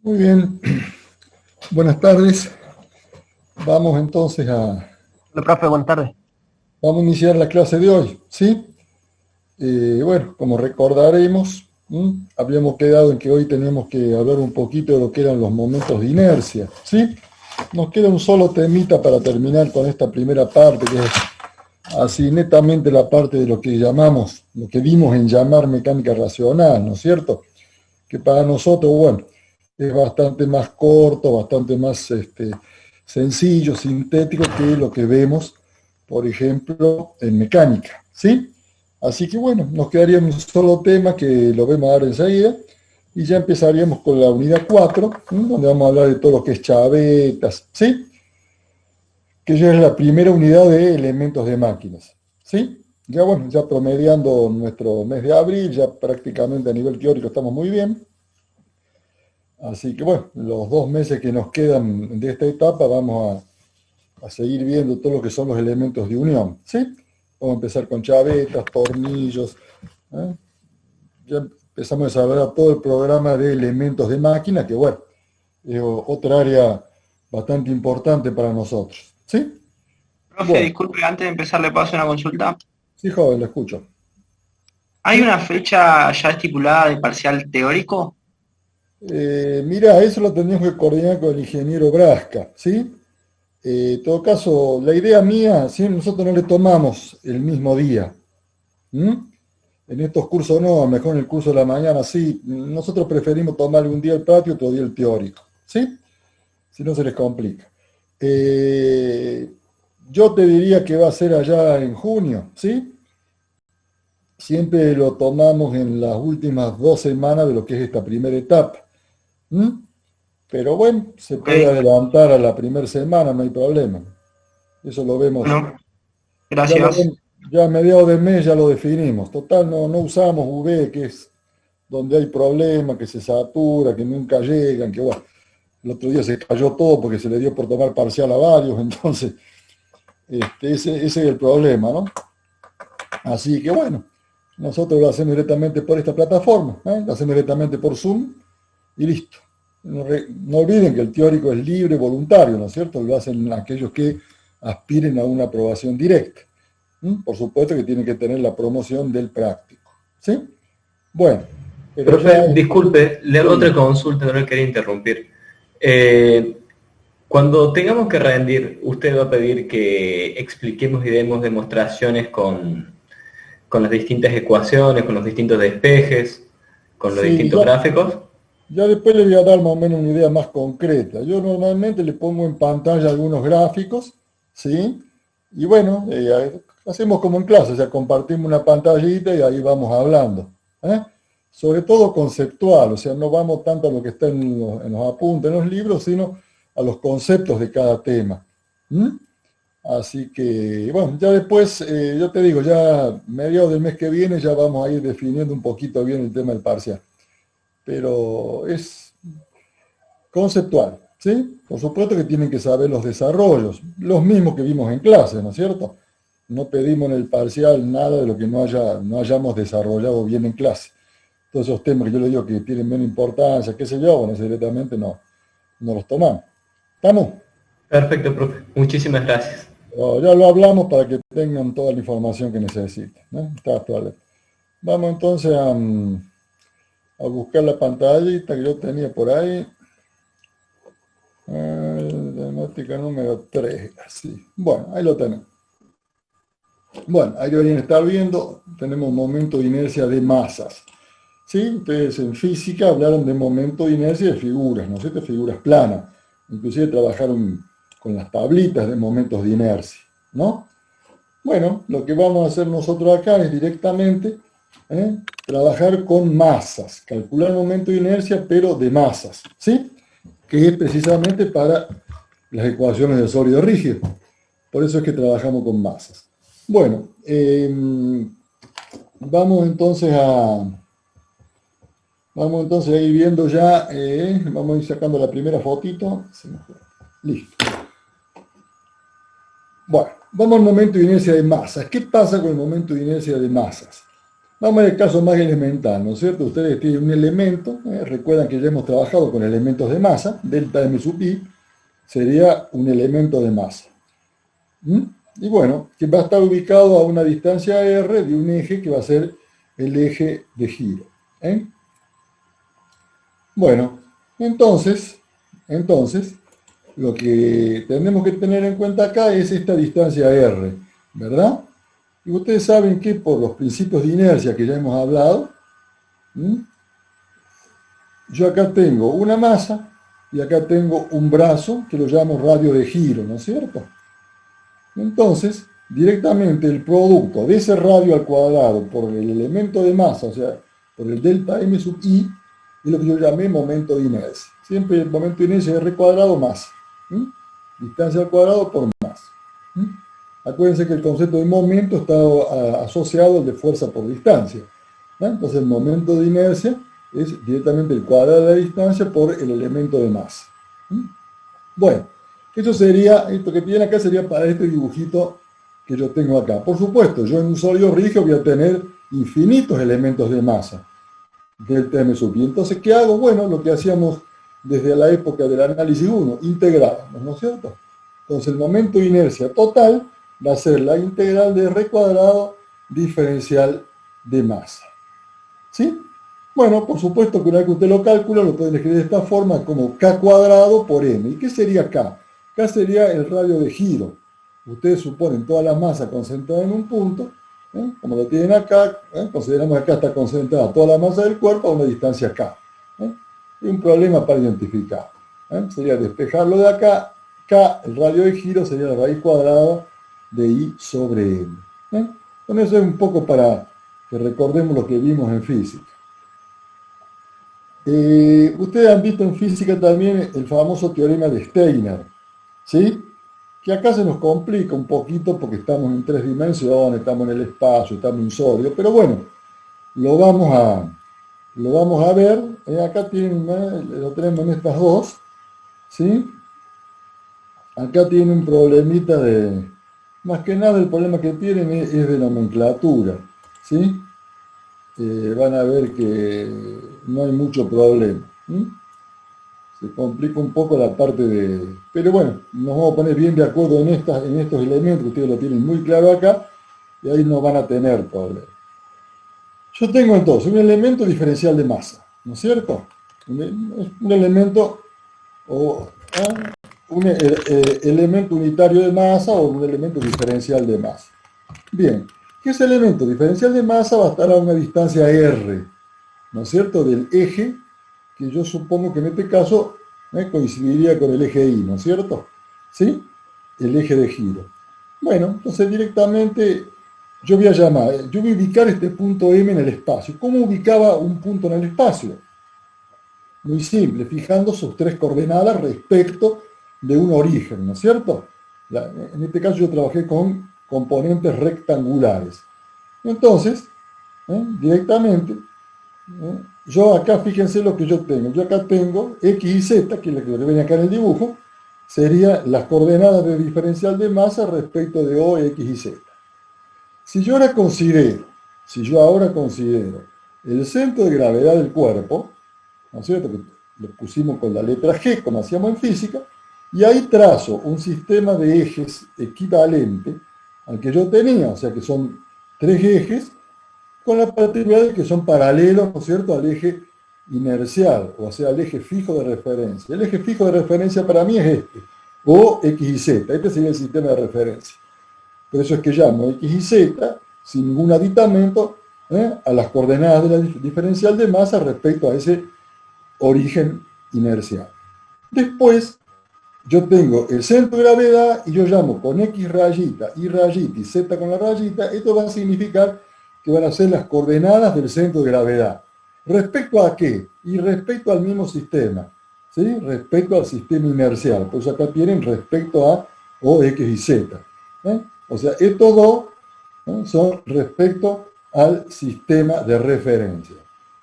Muy bien, buenas tardes. Vamos entonces Hola, profe, buenas tardes. vamos a iniciar la clase de hoy, ¿sí? Bueno, como recordaremos, habíamos quedado en que hoy teníamos que hablar un poquito de lo que eran los momentos de inercia, ¿sí? Nos queda un solo temita para terminar con esta primera parte, que es así netamente la parte de lo que llamamos, lo que dimos en llamar mecánica racional, ¿no es cierto? Que para nosotros, bueno, es bastante más corto, bastante más sencillo, sintético que lo que vemos, por ejemplo, en mecánica, ¿sí? Así que bueno, nos quedaría un solo tema que lo vemos ahora enseguida, y ya empezaríamos con la unidad 4, donde vamos a hablar de todo lo que es chavetas, ¿sí? Que ya es la primera unidad de elementos de máquinas, ¿sí? Ya bueno, ya promediando nuestro mes de abril, ya prácticamente a nivel teórico estamos muy bien. Así que bueno, los 2 meses que nos quedan de esta etapa vamos a seguir viendo todo lo que son los elementos de unión, ¿sí? Vamos a empezar con chavetas, tornillos, ¿eh? Ya empezamos a desarrollar todo el programa de elementos de máquina, que bueno, es otra área bastante importante para nosotros, ¿sí? Profe, Bueno, disculpe, antes de empezar le paso una consulta. sí, joven, lo escucho. ¿Hay una fecha ya estipulada de parcial teórico? Mira, eso lo tenemos que coordinar con el ingeniero Brasca, ¿sí? En todo caso, la idea mía, ¿sí? Nosotros no le tomamos el mismo día. ¿Mm? En estos cursos no, a lo mejor en el curso de la mañana sí. Nosotros preferimos tomar un día el práctico y otro día el teórico. ¿Sí? Si no se les complica. Eh, yo te diría que va a ser allá en junio. ¿Sí? Siempre lo tomamos en las últimas 2 semanas de lo que es esta primera etapa. ¿Mm? Pero bueno, se Ok, puede adelantar a la primera semana, no hay problema. Eso lo vemos. bueno, Ya lo gracias. ven, ya a mediados de mes ya lo definimos. Total, no usamos V, que es donde hay problemas, que se satura, que nunca llegan, que bueno, el otro día se cayó todo porque se le dio por tomar parcial a varios, entonces ese es el problema, ¿no? Así que bueno, nosotros lo hacemos directamente por esta plataforma, ¿eh? Lo hacemos directamente por Zoom y listo. No olviden que el teórico es libre, voluntario, ¿no es cierto? Lo hacen aquellos que aspiren a una aprobación directa. Por supuesto que tiene que tener la promoción del práctico. ¿Sí? Bueno, pero ya... Profe, disculpe, le hago otra Sí, consulta, no le quería interrumpir. Eh, Cuando tengamos que rendir, ¿usted va a pedir que expliquemos y demos demostraciones con las distintas ecuaciones, con los distintos despejes, con los sí, distintos gráficos? ya después le voy a dar más o menos una idea más concreta. Yo normalmente le pongo en pantalla algunos gráficos, ¿sí? Y bueno, hacemos como en clase, o sea, compartimos una pantallita y ahí vamos hablando. ¿Eh? Sobre todo conceptual, o sea, no vamos tanto a lo que está en los apuntes, en los libros, sino a los conceptos de cada tema. ¿Mm? Así que, bueno, ya después, yo te digo, ya mediados del mes que viene ya vamos a ir definiendo un poquito bien el tema del parcial. Pero es conceptual, ¿sí? Por supuesto que tienen que saber los desarrollos, los mismos que vimos en clase, ¿no es cierto? No pedimos en el parcial nada de lo que no hayamos desarrollado bien en clase. Todos esos temas que yo le digo que tienen menos importancia, qué sé yo, bueno, directamente no los tomamos. ¿Estamos? Perfecto, profe. Muchísimas gracias. Pero ya lo hablamos para que tengan toda la información que necesiten, ¿no? Está actual. Vamos entonces a buscar la pantallita que yo tenía por ahí. Temática número 3, así. Bueno, ahí lo tenemos. Bueno, ahí deberían estar viendo, tenemos momento de inercia de masas. ¿Sí? Ustedes en física hablaron de momento de inercia de figuras, ¿no es cierto? Figuras planas. Inclusive trabajaron con las tablitas de momentos de inercia, ¿no? Bueno, lo que vamos a hacer nosotros acá es directamente trabajar con masas, calcular el momento de inercia, pero de masas, ¿sí? Que es precisamente para las ecuaciones de sólido rígido. Por eso es que trabajamos con masas. Bueno, vamos entonces a ir viendo ya, vamos a ir sacando la primera fotito. Listo. Bueno, vamos al momento de inercia de masas. ¿Qué pasa con el momento de inercia de masas? Vamos al caso más elemental, ¿no es cierto? Ustedes tienen un elemento, recuerdan que ya hemos trabajado con elementos de masa, delta m sub i sería un elemento de masa. Y bueno, que va a estar ubicado a una distancia r de un eje que va a ser el eje de giro. Bueno, entonces, lo que tenemos que tener en cuenta acá es esta distancia r, ¿verdad? Y ustedes saben que por los principios de inercia que ya hemos hablado, yo acá tengo una masa y acá tengo un brazo que lo llamo radio de giro, ¿no es cierto? Entonces, directamente el producto de ese radio al cuadrado por el elemento de masa, o sea, por el delta m sub i, es lo que yo llamé momento de inercia. Siempre el momento de inercia es r cuadrado más. Distancia al cuadrado por más. Acuérdense que el concepto de momento está asociado al de fuerza por distancia. Entonces el momento de inercia es directamente el cuadrado de la distancia por el elemento de masa. Bueno, esto que tienen acá sería para este dibujito que yo tengo acá. Por supuesto, yo en un sólido rígido voy a tener infinitos elementos de masa, delta m sub i. Entonces, ¿qué hago? Bueno, lo que hacíamos desde la época del análisis 1, integramos, ¿no es cierto? Entonces, el momento de inercia total va a ser la integral de r cuadrado diferencial de masa. ¿Sí? Bueno, por supuesto que una vez que usted lo calcula, lo pueden escribir de esta forma como k cuadrado por m. ¿Y qué sería k? K sería el radio de giro. Ustedes suponen toda la masa concentrada en un punto, como lo tienen acá, consideramos que acá está concentrada toda la masa del cuerpo a una distancia k. Y un problema para identificar. Sería despejarlo de acá, k, el radio de giro, sería la raíz cuadrada de i sobre m. Con eso es un poco para que recordemos lo que vimos en física. Ustedes han visto en física también el famoso teorema de Steiner, ¿sí? Que acá se nos complica un poquito porque estamos en 3 dimensiones, estamos en el espacio, estamos en un sólido, pero bueno, lo vamos a ver. Acá lo tenemos en estas dos, ¿sí? Acá tiene un problemita más que nada el problema que tienen es de nomenclatura, ¿sí? Van a ver que no hay mucho problema. Se complica un poco la parte de... Pero bueno, nos vamos a poner bien de acuerdo en estos elementos, ustedes lo tienen muy claro acá, y ahí no van a tener problema. Yo tengo entonces un elemento diferencial de masa, ¿no es cierto? Un elemento elemento unitario de masa o un elemento diferencial de masa. Bien, que ese elemento diferencial de masa va a estar a una distancia r, ¿no es cierto?, del eje, que yo supongo que en este caso coincidiría con el eje y, ¿no es cierto? ¿Sí? El eje de giro. Bueno, entonces directamente yo voy a ubicar este punto M en el espacio. ¿Cómo ubicaba un punto en el espacio? Muy simple, fijando sus 3 coordenadas respecto de un origen, ¿no es cierto? En este caso yo trabajé con componentes rectangulares. Entonces, directamente, yo acá, fíjense lo que yo tengo. Yo acá tengo X y Z, que es lo que ven acá en el dibujo, serían las coordenadas de diferencial de masa respecto de O, X y Z. Si yo ahora considero el centro de gravedad del cuerpo, ¿no es cierto?, que lo pusimos con la letra G, como hacíamos en física, y ahí trazo un sistema de ejes equivalente al que yo tenía, o sea que son 3 ejes, con la particularidad de que son paralelos, ¿no es cierto?, al eje inercial, o sea, al eje fijo de referencia. El eje fijo de referencia para mí es este, o X y Z, este sería el sistema de referencia. Por eso es que llamo X y Z, sin ningún aditamento, a las coordenadas de la diferencial de masa respecto a ese origen inercial. Después, yo tengo el centro de gravedad y yo llamo con X rayita, Y rayita y Z con la rayita. Esto va a significar que van a ser las coordenadas del centro de gravedad. ¿Respecto a qué? Y respecto al mismo sistema, ¿sí? Respecto al sistema inercial. Por eso acá tienen respecto a O, X y Z. O sea, estos dos son respecto al sistema de referencia.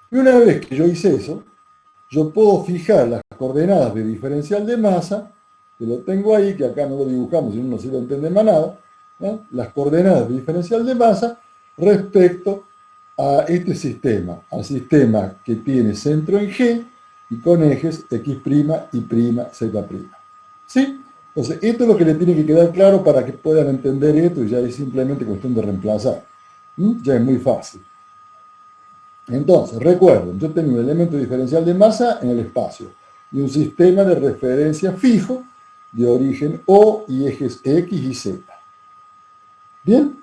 Y una vez que yo hice eso, yo puedo fijar las coordenadas de diferencial de masa, que lo tengo ahí, que acá no lo dibujamos, si no sirve entender más nada, las coordenadas de diferencial de masa respecto a este sistema, al sistema que tiene centro en G y con ejes X' y prima Z'. ¿Sí? Entonces, esto es lo que le tiene que quedar claro para que puedan entender esto y ya es simplemente cuestión de reemplazar. Ya es muy fácil. Entonces, recuerden, yo tengo un elemento diferencial de masa en el espacio y un sistema de referencia fijo de origen O y ejes X y Z. ¿Bien?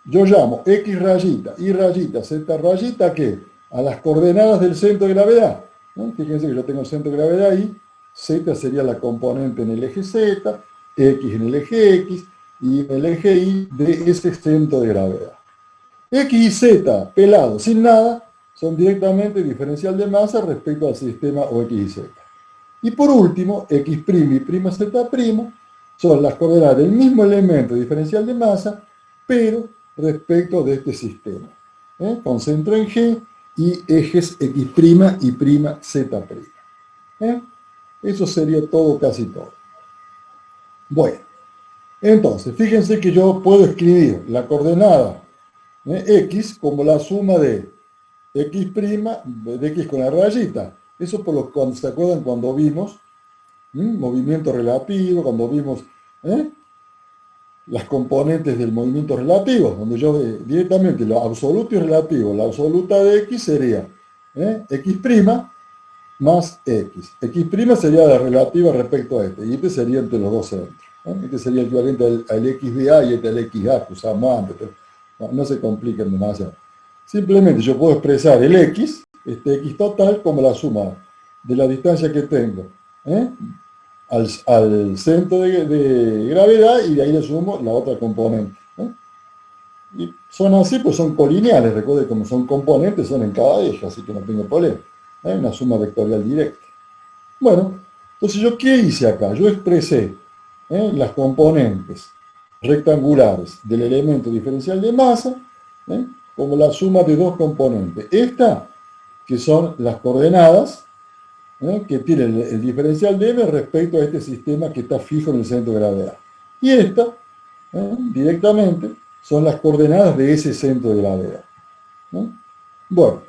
Yo llamo X rayita, Y rayita, Z rayita, ¿qué? A las coordenadas del centro de gravedad. ¿No? Fíjense que yo tengo el centro de gravedad ahí, Z sería la componente en el eje Z, X en el eje X y en el eje Y de ese centro de gravedad. X y Z, pelado, sin nada, son directamente diferencial de masa respecto al sistema o X y Z. Y por último, X' y prima Z' son las coordenadas del mismo elemento diferencial de masa, pero respecto de este sistema. Con centro en G y ejes X' y prima Z'. Eso sería todo, casi todo. Bueno, entonces, fíjense que yo puedo escribir la coordenada X como la suma de X', de X con la rayita. Eso por lo que se acuerdan cuando vimos movimiento relativo, cuando vimos las componentes del movimiento relativo, donde yo directamente lo absoluto y relativo, la absoluta de X sería X' más X. X' sería la relativa respecto a este, y este sería entre los dos centros. Este sería equivalente al XDA y este al XA que usamos antes, pero no se compliquen demasiado. Simplemente yo puedo expresar el X, este X total, como la suma de la distancia que tengo al centro de gravedad y de ahí le sumo la otra componente. Y son así, pues son colineales, recuerden como son componentes, son en cada eje, así que no tengo problema. Una suma vectorial directa. Bueno, entonces yo ¿qué hice acá? Yo expresé las componentes rectangulares del elemento diferencial de masa como la suma de dos componentes. Esta, que son las coordenadas que tiene el diferencial de m respecto a este sistema que está fijo en el centro de gravedad. Y esta, directamente, son las coordenadas de ese centro de gravedad. Bueno,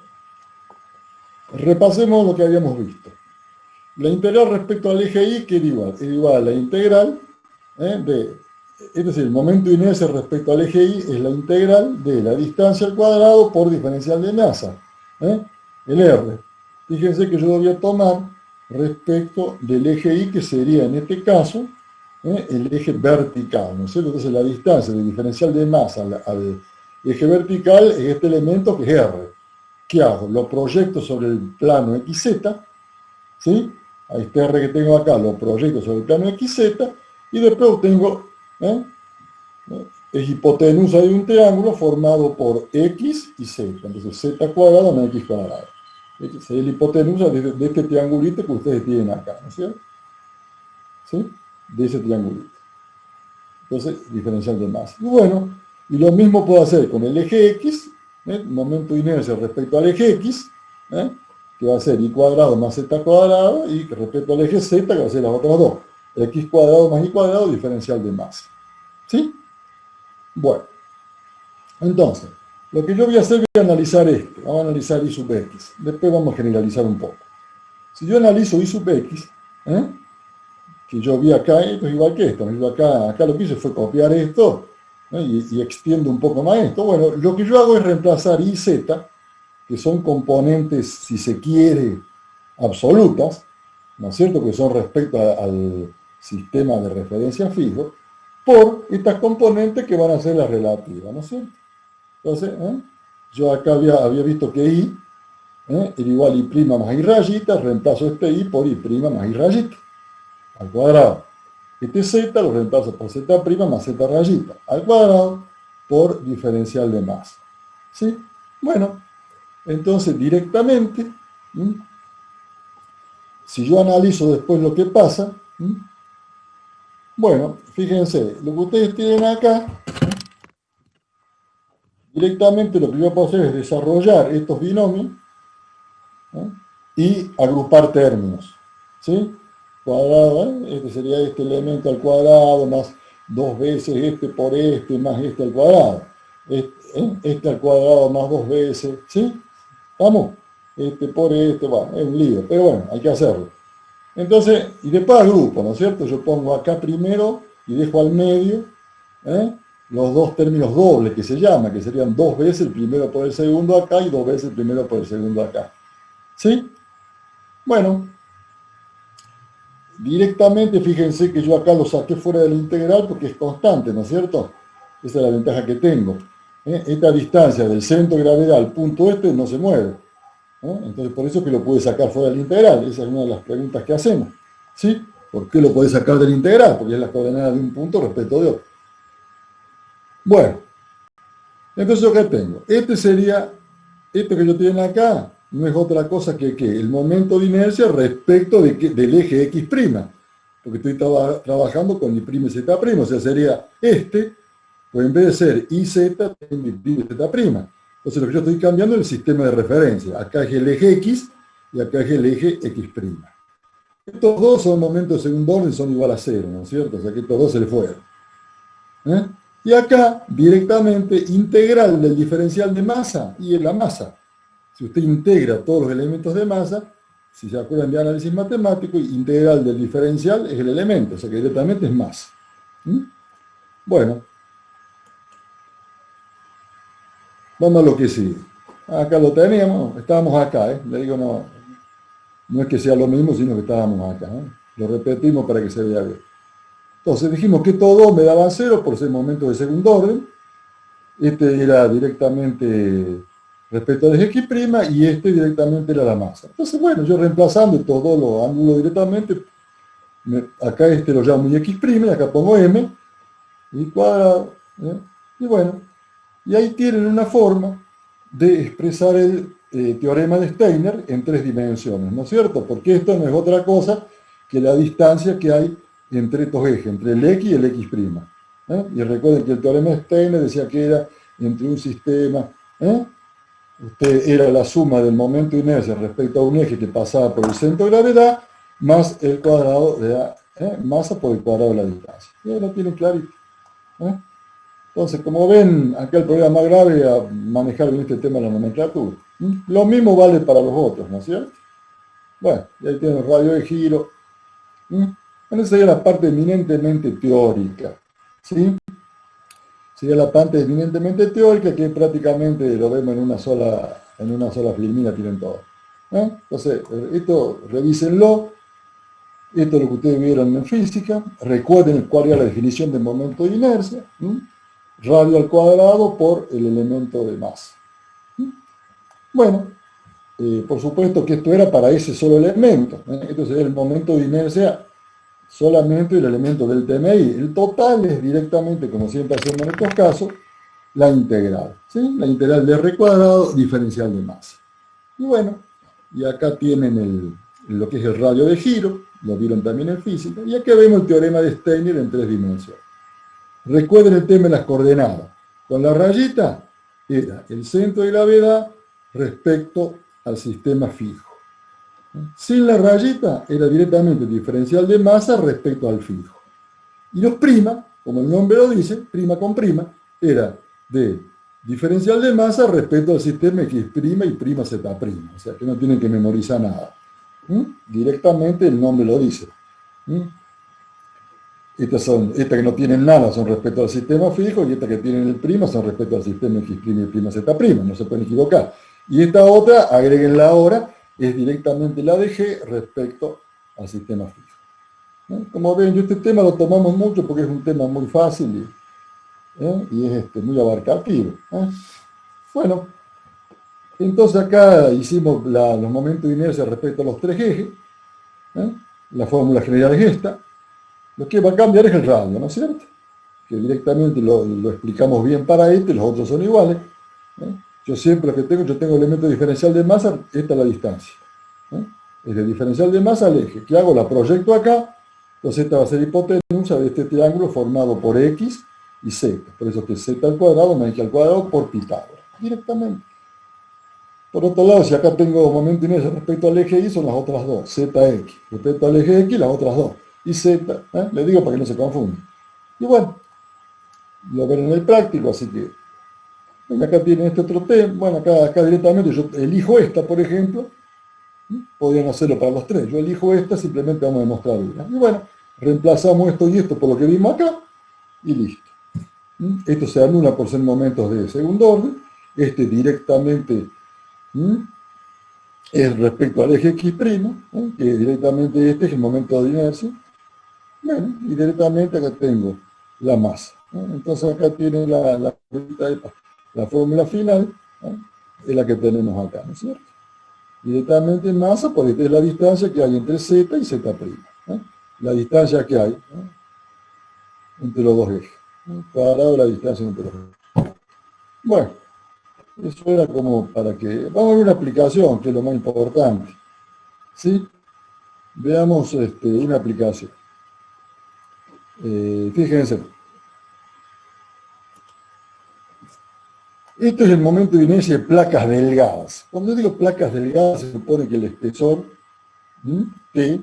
repasemos lo que habíamos visto. La integral respecto al eje Y, que es igual a la integral es decir, el momento de inercia respecto al eje Y es la integral de la distancia al cuadrado por diferencial de masa, el R. Fíjense que yo lo voy a tomar respecto del eje Y, que sería en este caso el eje vertical, ¿no es cierto? Entonces la distancia del diferencial de masa al eje vertical es este elemento que es R. ¿Qué hago? Lo proyecto sobre el plano XZ, ¿sí? A este R que tengo acá lo proyecto sobre el plano XZ y después obtengo es hipotenusa de un triángulo formado por X y Z. Entonces Z cuadrado más X cuadrado. Es la hipotenusa de este triangulito que ustedes tienen acá, ¿no es cierto? ¿Sí? De ese triangulito. Entonces, diferencial de masa. Y bueno, y lo mismo puedo hacer con el eje X, momento de inercia respecto al eje X, que va a ser Y cuadrado más Z cuadrado, y respecto al eje Z, que va a ser las otras dos. X cuadrado más Y cuadrado, diferencial de masa. ¿Sí? Bueno. Entonces, lo que yo voy a hacer, voy a analizar esto. Vamos a analizar Y sub X. Después vamos a generalizar un poco. Si yo analizo Y sub X, que yo vi acá, esto es igual que esto. Yo acá lo que hice fue copiar esto y extiendo un poco más esto. Bueno, lo que yo hago es reemplazar Y, Z, que son componentes, si se quiere, absolutas, ¿no es cierto?, que son respecto al sistema de referencia fijo, por estas componentes que van a ser las relativas, ¿no es cierto? Entonces, yo acá había visto que Y era igual a Y' más Y rayita, reemplazo este Y por Y' más Y rayita, al cuadrado. Este Z lo reemplazo por Z' más Z rayita, al cuadrado, por diferencial de masa. ¿Sí? Bueno, entonces directamente, si yo analizo después lo que pasa, bueno, fíjense, lo que ustedes tienen acá, directamente lo que yo puedo hacer es desarrollar estos binomios y agrupar términos. ¿Sí? Cuadrado, este sería este elemento al cuadrado, más dos veces este por este, más este al cuadrado. Este al cuadrado más 2 veces, ¿sí? ¿Estamos? Este por este, bueno, es un lío, pero bueno, hay que hacerlo. Entonces, y después al grupo, ¿no es cierto? Yo pongo acá primero y dejo al medio, ¿eh? Los dos términos dobles que se llama, que serían 2 veces el primero por el segundo acá y 2 veces el primero por el segundo acá. ¿Sí? Bueno, directamente fíjense que yo acá lo saqué fuera de la integral porque es constante, ¿no es cierto? Esa es la ventaja que tengo. Esta distancia del centro de gravedad al punto este no se mueve. Entonces por eso es que lo pude sacar fuera de la integral. Esa es una de las preguntas que hacemos. ¿Sí? ¿Por qué lo podés sacar de la integral? Porque es la coordenada de un punto respecto de otro. Bueno, entonces yo qué tengo. Este sería, esto que yo tengo acá, no es otra cosa que el momento de inercia respecto del eje X', porque estoy trabajando con Y' Z', o sea, sería este, pues en vez de ser YZ, tengo Y' Z'. Entonces lo que yo estoy cambiando es el sistema de referencia. Acá es el eje X y acá es el eje X'. Estos dos son momentos de segundo orden, son igual a cero, ¿no es cierto? O sea que estos dos se le fueron. Y acá, directamente, integral del diferencial de masa y en la masa. Si usted integra todos los elementos de masa, si se acuerdan de análisis matemático, integral del diferencial es el elemento, o sea que directamente es masa. Bueno, vamos a lo que sigue. Acá lo teníamos, estábamos acá, le digo, no es que sea lo mismo, sino que estábamos acá. Lo repetimos para que se vea bien. Entonces dijimos que estos dos me daban 0 por ser momentos de segundo orden. Este era directamente respecto al eje X' y este directamente era la masa. Entonces, bueno, yo reemplazando estos dos los ángulos directamente, acá este lo llamo X', y acá pongo M, y cuadrado. Y bueno, y ahí tienen una forma de expresar el teorema de Steiner en 3 dimensiones, ¿no es cierto? Porque esto no es otra cosa que la distancia que hay entre estos ejes, entre el X y el X'. Y recuerden que el teorema de Steiner decía que era entre un sistema, usted era la suma del momento de inercia respecto a un eje que pasaba por el centro de gravedad, más el cuadrado de la masa por el cuadrado de la distancia. Y ahí lo tienen clarito. Entonces, como ven, acá el problema más grave es manejar bien este tema de la nomenclatura. Lo mismo vale para los otros, ¿no es cierto? Bueno, y ahí tienen el radio de giro. Bueno, esa sería la parte eminentemente teórica. ¿Sí? Sería la parte eminentemente teórica que prácticamente lo vemos en una sola filmina, tienen todo. Entonces, esto revísenlo. Esto es lo que ustedes vieron en física. Recuerden cuál era la definición de momento de inercia. Radio al cuadrado por el elemento de masa. Bueno, por supuesto que esto era para ese solo elemento. Entonces el momento de inercia solamente el elemento del TMI. El total es directamente, como siempre hacemos en estos casos, la integral. ¿Sí? La integral de R cuadrado diferencial de masa. Y bueno, y acá tienen lo que es el radio de giro, lo vieron también en física, y aquí vemos el teorema de Steiner en 3 dimensiones. Recuerden el tema de las coordenadas. Con la rayita era el centro de gravedad respecto al sistema fijo. Sin la rayita era directamente el diferencial de masa respecto al fijo. Y los prima, como el nombre lo dice, prima con prima, era de diferencial de masa respecto al sistema X' y prima Z'. O sea que no tienen que memorizar nada. Directamente el nombre lo dice. Estas que no tienen nada son respecto al sistema fijo y estas que tienen el prima son respecto al sistema X' y prima Z'. No se pueden equivocar. Y esta otra, agréguenla ahora, es directamente la de G respecto al sistema fijo. Como ven, este tema lo tomamos mucho porque es un tema muy fácil y es muy abarcativo. Bueno, entonces acá hicimos los momentos de inercia respecto a los 3 ejes. La fórmula general es esta. Lo que va a cambiar es el radio, ¿no es cierto? Que directamente lo explicamos bien para este, los otros son iguales. Yo siempre lo que tengo, yo tengo elemento diferencial de masa, esta es la distancia. Es el diferencial de masa al eje. ¿Qué hago? La proyecto acá, entonces esta va a ser hipotenusa de este triángulo formado por X y Z. Por eso que Z al cuadrado más X al cuadrado por Pitágoras, directamente. Por otro lado, si acá tengo momento de inercia respecto al eje Y, son las otras dos, ZX. Respecto al eje X, las otras dos. Y Z, le digo para que no se confundan. Y bueno, lo ven en el práctico, así que Bueno, acá tienen este otro tema, bueno, acá directamente yo elijo esta, por ejemplo, podrían hacerlo para los tres, yo elijo esta, simplemente vamos a demostrar una. Y bueno, reemplazamos esto y esto por lo que vimos acá, y listo. Esto se anula por ser momentos de segundo orden, este directamente es respecto al eje X', que directamente este es el momento de inercia. Bueno, y directamente acá tengo la masa. Entonces acá tiene la fórmula final, es la que tenemos acá, ¿no es cierto? Directamente masa, porque esta es la distancia que hay entre Z y Z'. La distancia que hay entre los dos ejes. Cuadrado de la distancia entre los ejes. Bueno, eso era como para que... Vamos a ver una aplicación, que es lo más importante. ¿Sí? Veamos una aplicación. Fíjense. Esto es el momento de inercia de placas delgadas. Cuando yo digo placas delgadas, se supone que el espesor T,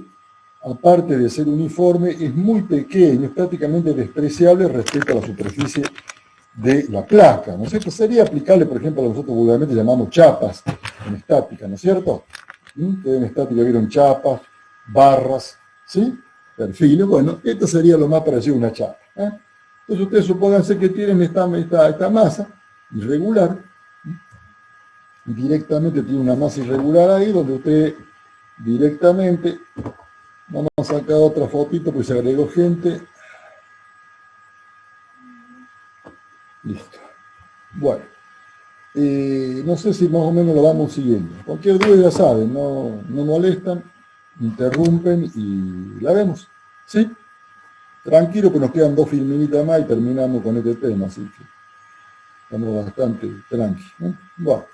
aparte de ser uniforme, es muy pequeño, es prácticamente despreciable respecto a la superficie de la placa, ¿no es cierto? Sería aplicable, por ejemplo, a lo que nosotros vulgarmente llamamos chapas en estática, ¿no es cierto? Ustedes en estática vieron chapas, barras, ¿sí? Perfiles, bueno, esto sería lo más parecido a una chapa. Entonces ustedes supónganse que tienen esta masa irregular, directamente tiene una masa irregular ahí, donde usted directamente, vamos a sacar otra fotito, pues se agregó gente. Listo. Bueno, no sé si más o menos lo vamos siguiendo. Cualquier duda ya saben, no molestan, interrumpen y la vemos. ¿Sí? Tranquilo que nos quedan 2 filminitas más y terminamos con este tema, así que estamos bastante tranquilos. Bueno,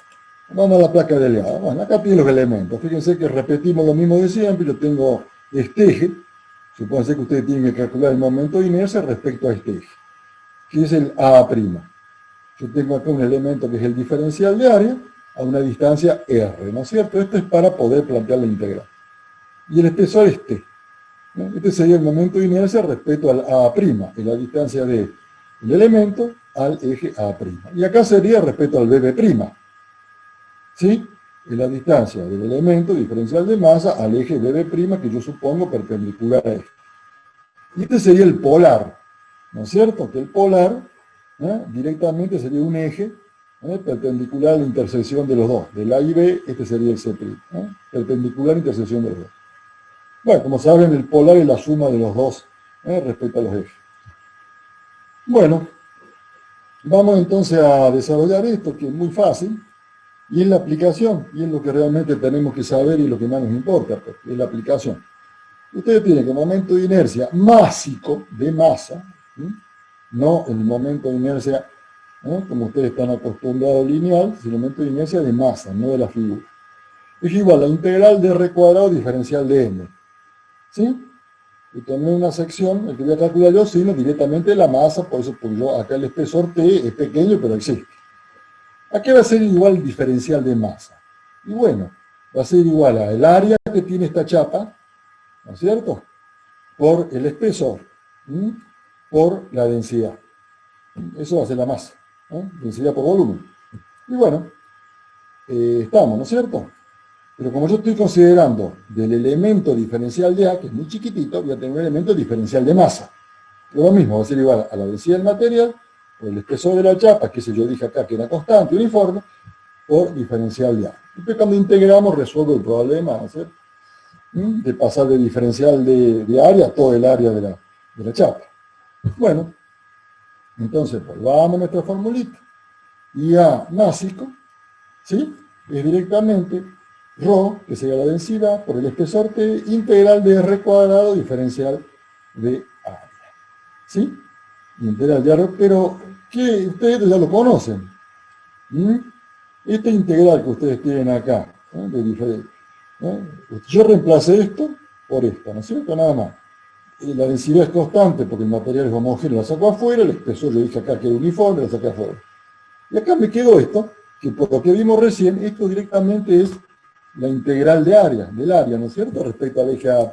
vamos a la placa delgada. Bueno, acá tienen los elementos. Fíjense que repetimos lo mismo de siempre. Yo tengo este eje. Supónganse que ustedes tienen que calcular el momento de inercia respecto a este eje, que es el A'. Yo tengo acá un elemento que es el diferencial de área a una distancia R, ¿no es cierto? Esto es para poder plantear la integral. Y el espesor es T. Este sería el momento de inercia respecto al A', en la distancia del elemento al eje A'. Y acá sería respecto al BB', ¿sí? En la distancia del elemento diferencial de masa al eje BB', que yo supongo perpendicular a este. Y este sería el polar, ¿no es cierto? Que el polar directamente sería un eje perpendicular a la intersección de los dos. Del A y B, este sería el C', perpendicular a la intersección de los dos. Bueno, como saben, el polar es la suma de los dos respecto a los ejes. Bueno, vamos entonces a desarrollar esto, que es muy fácil, y es la aplicación, y es lo que realmente tenemos que saber y lo que más nos importa, pues, es la aplicación. Ustedes tienen que el momento de inercia másico, de masa, no el momento de inercia, como ustedes están acostumbrados lineal, sino el momento de inercia de masa, no de la figura. Es igual a la integral de R cuadrado diferencial de m. ¿Sí? Y tomé una sección, el que voy a calcular yo, sino directamente la masa, por eso porque yo acá el espesor T es pequeño, pero existe. Aquí va a ser igual el diferencial de masa. Y bueno, va a ser igual al área que tiene esta chapa, ¿no es cierto? Por el espesor, por la densidad. Eso va a ser la masa, densidad por volumen. Y bueno, estamos, ¿no es cierto? Pero como yo estoy considerando del elemento diferencial de A, que es muy chiquitito, voy a tener un elemento diferencial de masa. Lo mismo, va a ser igual a la densidad del material, por el espesor de la chapa, que yo dije acá que era constante, uniforme, por diferencial de A. Entonces cuando integramos resuelvo el problema, ¿no es cierto? De pasar de diferencial de área a todo el área de la chapa. Bueno, entonces volvamos a nuestra formulita. Y A másico, ¿sí? Es directamente ρ, que sería la densidad, por el espesor T, integral de R cuadrado diferencial de área. ¿Sí? Integral de R, pero que ustedes ya lo conocen. Esta integral que ustedes tienen acá, de diferente. Yo reemplacé esto por esta, ¿no es cierto? Nada más. La densidad es constante porque el material es homogéneo, la saco afuera, el espesor yo dije acá que era uniforme, la saqué afuera. Y acá me quedó esto, que por lo que vimos recién, esto directamente es la integral de área, del área, ¿no es cierto?, respecto al eje A'.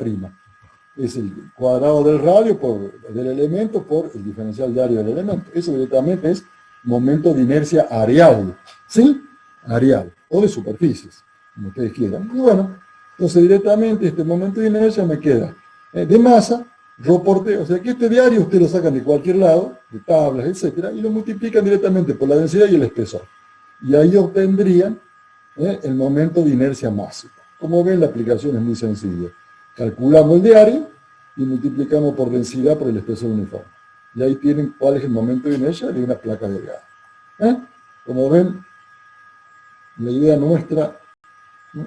Es el cuadrado del radio del elemento por el diferencial de área del elemento. Eso directamente es momento de inercia areal, ¿sí? Areal, o de superficies, como ustedes quieran. Y bueno, entonces directamente este momento de inercia me queda de masa, rho por T, o sea que este diario ustedes lo sacan de cualquier lado, de tablas, etcétera, y lo multiplican directamente por la densidad y el espesor. Y ahí obtendrían el momento de inercia máximo. Como ven, la aplicación es muy sencilla. Calculamos el diario y multiplicamos por densidad por el espesor uniforme. Y ahí tienen cuál es el momento de inercia de una placa delgada. Como ven, la idea nuestra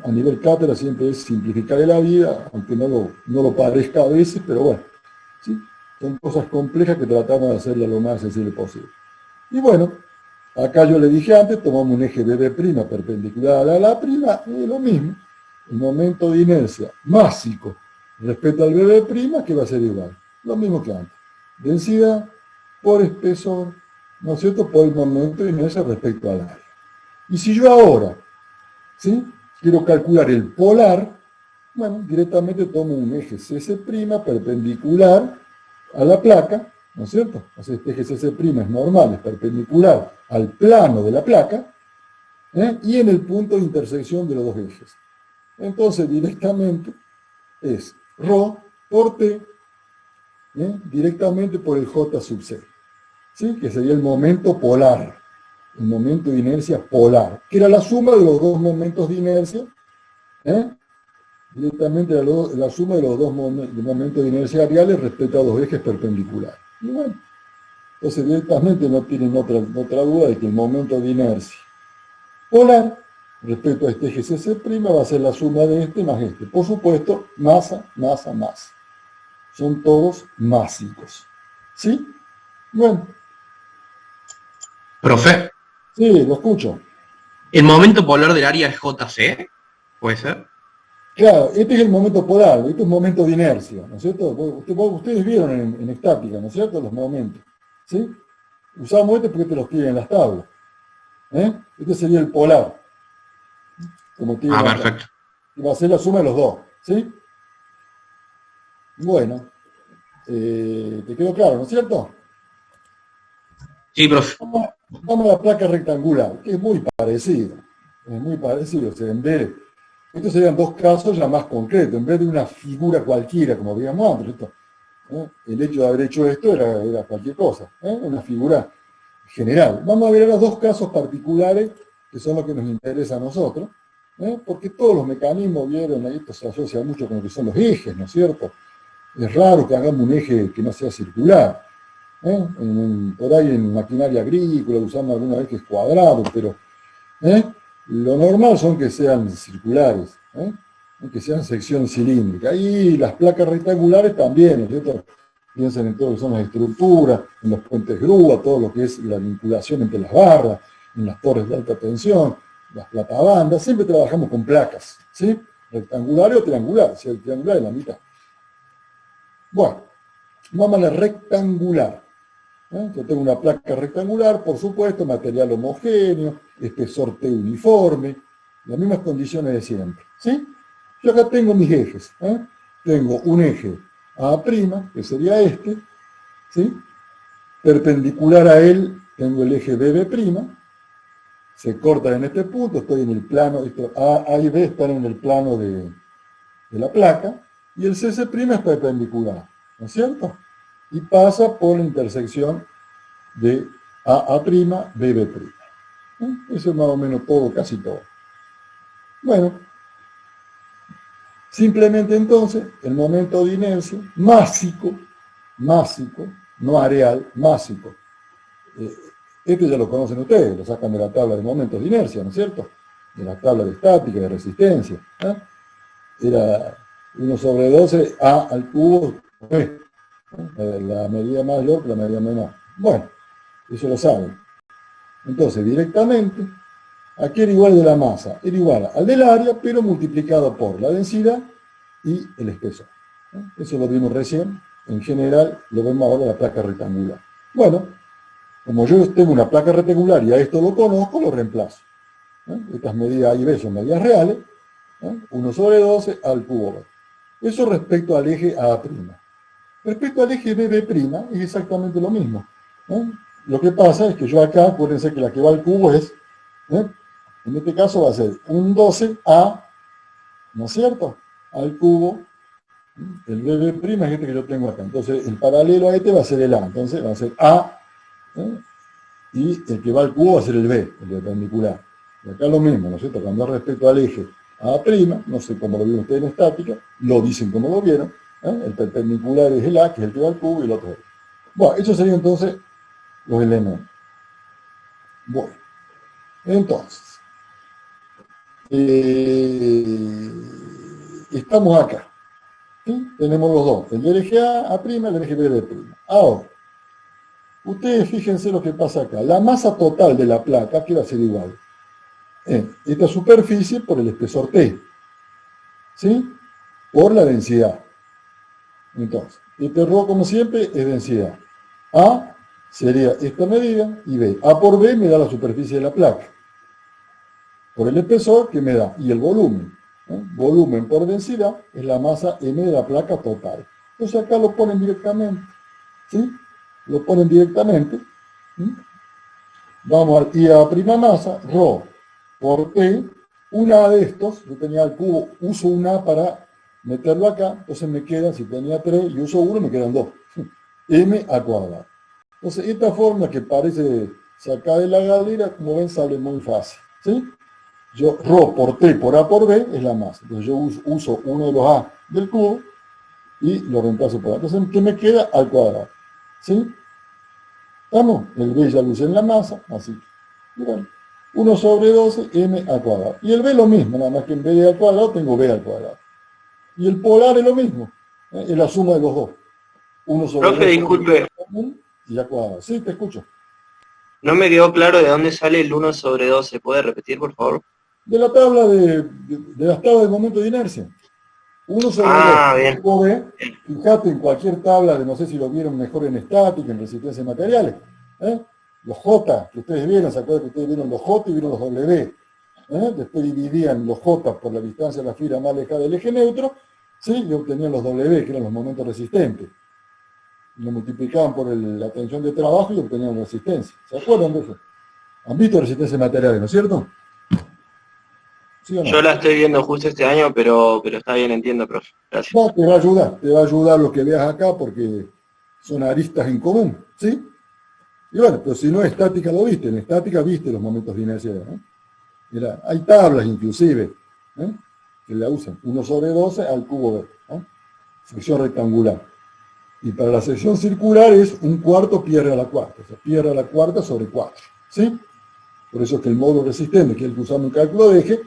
a nivel cátedra siempre es simplificar la vida, aunque no lo parezca a veces, pero bueno, ¿sí? Son cosas complejas que tratamos de hacerlas lo más sencillo posible. Y bueno, acá yo le dije antes, tomamos un eje BB' perpendicular a la prima, y lo mismo, el momento de inercia másico respecto al BB', que va a ser igual, lo mismo que antes. Densidad por espesor, ¿no es cierto?, por el momento de inercia respecto al área. Y si yo ahora, ¿sí?, quiero calcular el polar, bueno, directamente tomo un eje CC' perpendicular a la placa, ¿no es cierto? O sea, este eje CC' es normal, es perpendicular al plano de la placa, y en el punto de intersección de los dos ejes. Entonces, directamente es ρ por T, directamente por el J sub C, ¿sí? Que sería el momento polar, el momento de inercia polar, que era la suma de los dos momentos de inercia, directamente la suma de los dos momentos de inercia areales respecto a dos ejes perpendiculares. Y bueno, entonces directamente no tienen otra duda de que el momento de inercia polar respecto a este eje CC' va a ser la suma de este más este. Por supuesto, masa, masa, masa. Son todos másicos. ¿Sí? Bueno. Profe, Sí, lo escucho. ¿el momento polar del área es JC? ¿Puede ser? Claro, este es el momento polar, este es un momento de inercia, ¿no es cierto? Ustedes vieron en estática, ¿no es cierto?, los momentos, ¿sí? Usamos este porque te los tienen en las tablas. Este sería el polar. Como tiene Perfecto. Y va a ser la suma de los dos, ¿sí? Bueno, ¿te quedó claro, no es cierto? Sí, profe. Vamos a la placa rectangular, que es muy parecido. Es muy parecido. O sea, estos serían dos casos ya más concretos. En vez de una figura cualquiera, como veíamos antes, el hecho de haber hecho esto era cualquier cosa. Una figura general. Vamos a ver ahora dos casos particulares, que son los que nos interesa a nosotros, porque todos los mecanismos, vieron, esto se asocia mucho con lo que son los ejes, ¿no es cierto? Es raro que hagamos un eje que no sea circular. Por ahí en maquinaria agrícola usamos alguna vez que es cuadrado, pero lo normal son que sean circulares, que sean sección cilíndrica. Y las placas rectangulares también, ¿no es cierto? Piensen en todo lo que son las estructuras, en los puentes grúa, todo lo que es la vinculación entre las barras, en las torres de alta tensión, las platabandas, siempre trabajamos con placas, ¿sí? Rectangulares o triangulares, si el triangular es la mitad. Bueno, vamos a la rectangular. Yo tengo una placa rectangular, por supuesto, material homogéneo, espesor T uniforme, las mismas condiciones de siempre, ¿sí? Yo acá tengo mis ejes, tengo un eje A', que sería este, ¿sí? Perpendicular a él tengo el eje BB', se corta en este punto, estoy en el plano, A y B están en el plano de la placa, y el CC' es perpendicular, ¿no es cierto? Y pasa por la intersección de AA', BB'. Eso es más o menos todo, casi todo. Bueno, simplemente entonces, el momento de inercia, másico, no areal, másico. Este ya lo conocen ustedes, lo sacan de la tabla de momentos de inercia, ¿no es cierto? De la tabla de estática, de resistencia. Era 1/12 A al cubo, la medida mayor, la medida menor. Bueno, eso lo saben. Entonces, directamente, aquí era igual de la masa, era igual al del área, pero multiplicado por la densidad y el espesor. Eso lo vimos recién. En general, lo vemos ahora en la placa rectangular. Bueno, como yo tengo una placa rectangular y a esto lo conozco, lo reemplazo. Estas medidas A y B son medidas reales. 1/12 al cubo B. Eso respecto al eje A'. Respecto al eje BB' es exactamente lo mismo. Lo que pasa es que yo acá, acuérdense que la que va al cubo es, en este caso va a ser un 12A, ¿no es cierto? Al cubo, el BB' es este que yo tengo acá. Entonces, el paralelo a este va a ser el A. Entonces, va a ser A, y el que va al cubo va a ser el B, el perpendicular. Y acá lo mismo, ¿no es cierto? Cuando respecto al eje A', no sé cómo lo vieron ustedes en estática, lo dicen como lo vieron, el perpendicular es el A, que es el que va al cubo, y el otro es el B. Bueno, esos serían entonces los elementos. Bueno, entonces, estamos acá. ¿Sí? Tenemos los dos, el del eje A', el eje B'. Ahora, ustedes fíjense lo que pasa acá. La masa total de la placa, que va a ser igual. Esta superficie por el espesor T. ¿Sí? Por la densidad. Entonces, este ρ, como siempre, es densidad. A sería esta medida y B. A por B me da la superficie de la placa. Por el espesor, que me da? Y el volumen. Volumen por densidad es la masa M de la placa total. Entonces acá lo ponen directamente. ¿Sí? Lo ponen directamente. Vamos al I a prima masa, ρ por T. Una de estos, yo tenía el cubo, uso una para meterlo acá, entonces me quedan, si tenía 3 y uso 1, me quedan 2. M al cuadrado. Entonces, esta forma que parece sacar de la galera, como ven, sale muy fácil. ¿Sí? Yo, ρ por T por A por B es la masa. Entonces, yo uso uno de los A del cubo y lo reemplazo por A. Entonces, ¿qué me queda? Al cuadrado. ¿Sí? ¿Estamos? El B ya lo usé en la masa, así. Y bueno, 1 sobre 12, M al cuadrado. Y el B lo mismo, nada más que en vez de al cuadrado, tengo B al cuadrado. Y el polar es lo mismo, es la suma de los dos. 1 sobre Profe, 12 disculpe, y al cuadrado. Sí, te escucho. no me quedó claro de dónde sale el 1 sobre 12. ¿Puede repetir, por favor? De la tabla de las tablas de momento de inercia. 1 sobre 12. Bien. B, fíjate en cualquier tabla de, no sé si lo vieron mejor en estática, en resistencia de materiales. Los J que ustedes vieron, ¿se acuerdan que ustedes vieron los J y vieron los W? Después dividían los J por la distancia de la fibra más lejana del eje neutro, ¿sí? Y obtenían los W, que eran los momentos resistentes. Y lo multiplicaban por la tensión de trabajo y obtenían resistencia. ¿Se acuerdan de eso? ¿Han visto resistencia de materiales, no es cierto? ¿Sí o no? Yo la estoy viendo justo este año, pero está bien, entiendo, profe. Gracias. No, te va a ayudar lo que veas acá porque son aristas en común, ¿sí? Y bueno, pero si no es estática lo viste, en estática viste los momentos de inercia, ¿no? Mira, hay tablas inclusive, que la usan, 1 sobre 12 al cubo B, sección rectangular. Y para la sección circular es 1/4 pi r a la cuarta, o sea, pi r a la cuarta sobre 4, ¿sí? Por eso es que el módulo resistente, que es el que usamos en cálculo de eje,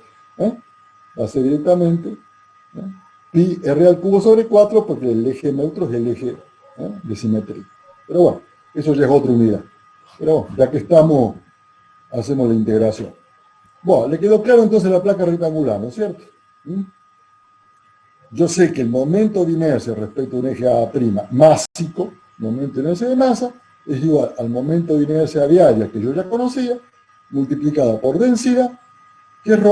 va a ser directamente pi r al cubo sobre 4, porque el eje neutro es el eje de simetría. Pero bueno, eso ya es otra unidad. Pero bueno, ya que estamos, hacemos la integración. Bueno, le quedó claro entonces la placa rectangular, ¿no es cierto? Yo sé que el momento de inercia respecto a un eje A' másico, momento de inercia de masa, es igual al momento de inercia diaria que yo ya conocía, multiplicada por densidad, que es ρ,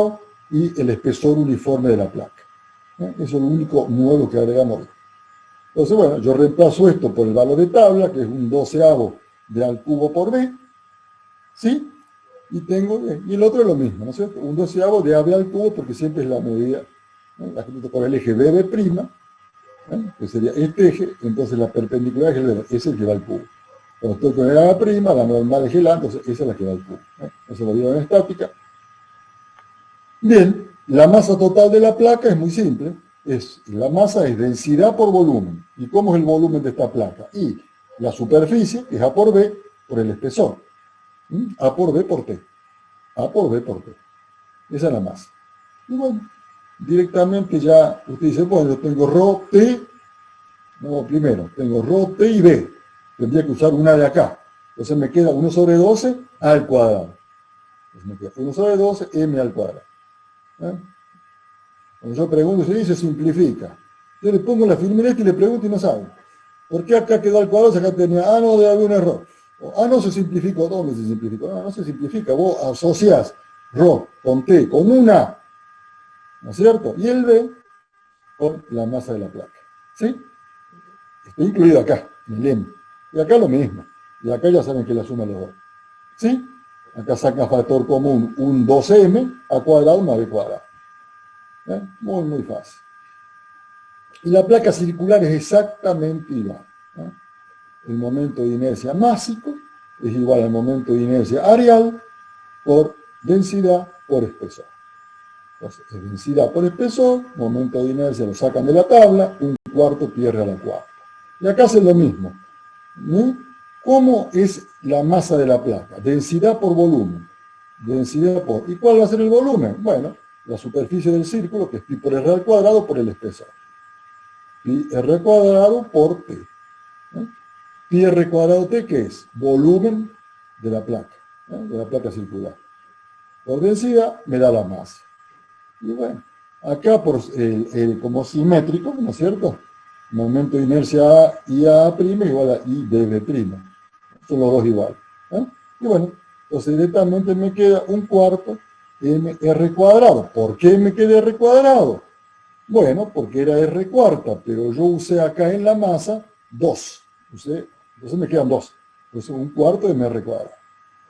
y el espesor uniforme de la placa. Eso es lo único nuevo que agregamos. Entonces, bueno, yo reemplazo esto por el valor de tabla, que es un 12avo de al cubo por B, ¿sí? Y el otro es lo mismo, ¿no es cierto? Un 12avo de AB al cubo, porque siempre es la medida, la gente por el eje BB', que sería este eje, entonces la perpendicular es el BB, es el que va al cubo. Cuando estoy con el A', la normal es el A, entonces esa es la que va al cubo. Eso lo vieron en estática. Bien, la masa total de la placa es muy simple. La masa es densidad por volumen. ¿Y cómo es el volumen de esta placa? Y la superficie, que es A por B, por el espesor. A por B por T. A por B por T. Esa es la masa. Y bueno, directamente ya usted dice, bueno, yo tengo ρ, T. No, primero, tengo ρ, T y B. Tendría que usar una de acá. Entonces me queda 1 sobre 12 al cuadrado. Entonces me queda 1 sobre 12 m al cuadrado. Cuando yo pregunto, se simplifica. Yo le pongo la firmeza y le pregunto y no sabe. ¿Por qué acá quedó al cuadrado? Acá tenía, no, debe haber un error. No se simplificó. ¿Dónde se simplificó? No se simplifica. Vos asociás ρ con T, con una, ¿no es cierto? Y el B con la masa de la placa. ¿Sí? Está incluido acá, en el M. Y acá lo mismo. Y acá ya saben que la suma de los dos. ¿Sí? Acá saca factor común un 2m a cuadrado más b cuadrado. Muy, muy fácil. Y la placa circular es exactamente igual. El momento de inercia másico es igual al momento de inercia areal por densidad por espesor. Entonces, es densidad por espesor, momento de inercia lo sacan de la tabla, un cuarto pierde a la cuarta. Y acá hacen lo mismo. ¿Cómo es la masa de la placa? Densidad por volumen. Densidad por... ¿Y cuál va a ser el volumen? Bueno, la superficie del círculo, que es pi por r al cuadrado por el espesor. Pi r cuadrado por t. Pi r cuadrado t, ¿qué es? Volumen de la placa circular. Por densidad me da la masa. Y bueno, acá por como simétrico, ¿no es cierto? Momento de inercia A y A' igual a I dV'. Son los dos iguales. Y bueno, entonces directamente me queda un cuarto mr cuadrado. ¿Por qué me queda r cuadrado? Bueno, porque era r cuarta, pero yo usé acá en la masa 2. Entonces me quedan 2. Entonces un cuarto de mr cuadrado.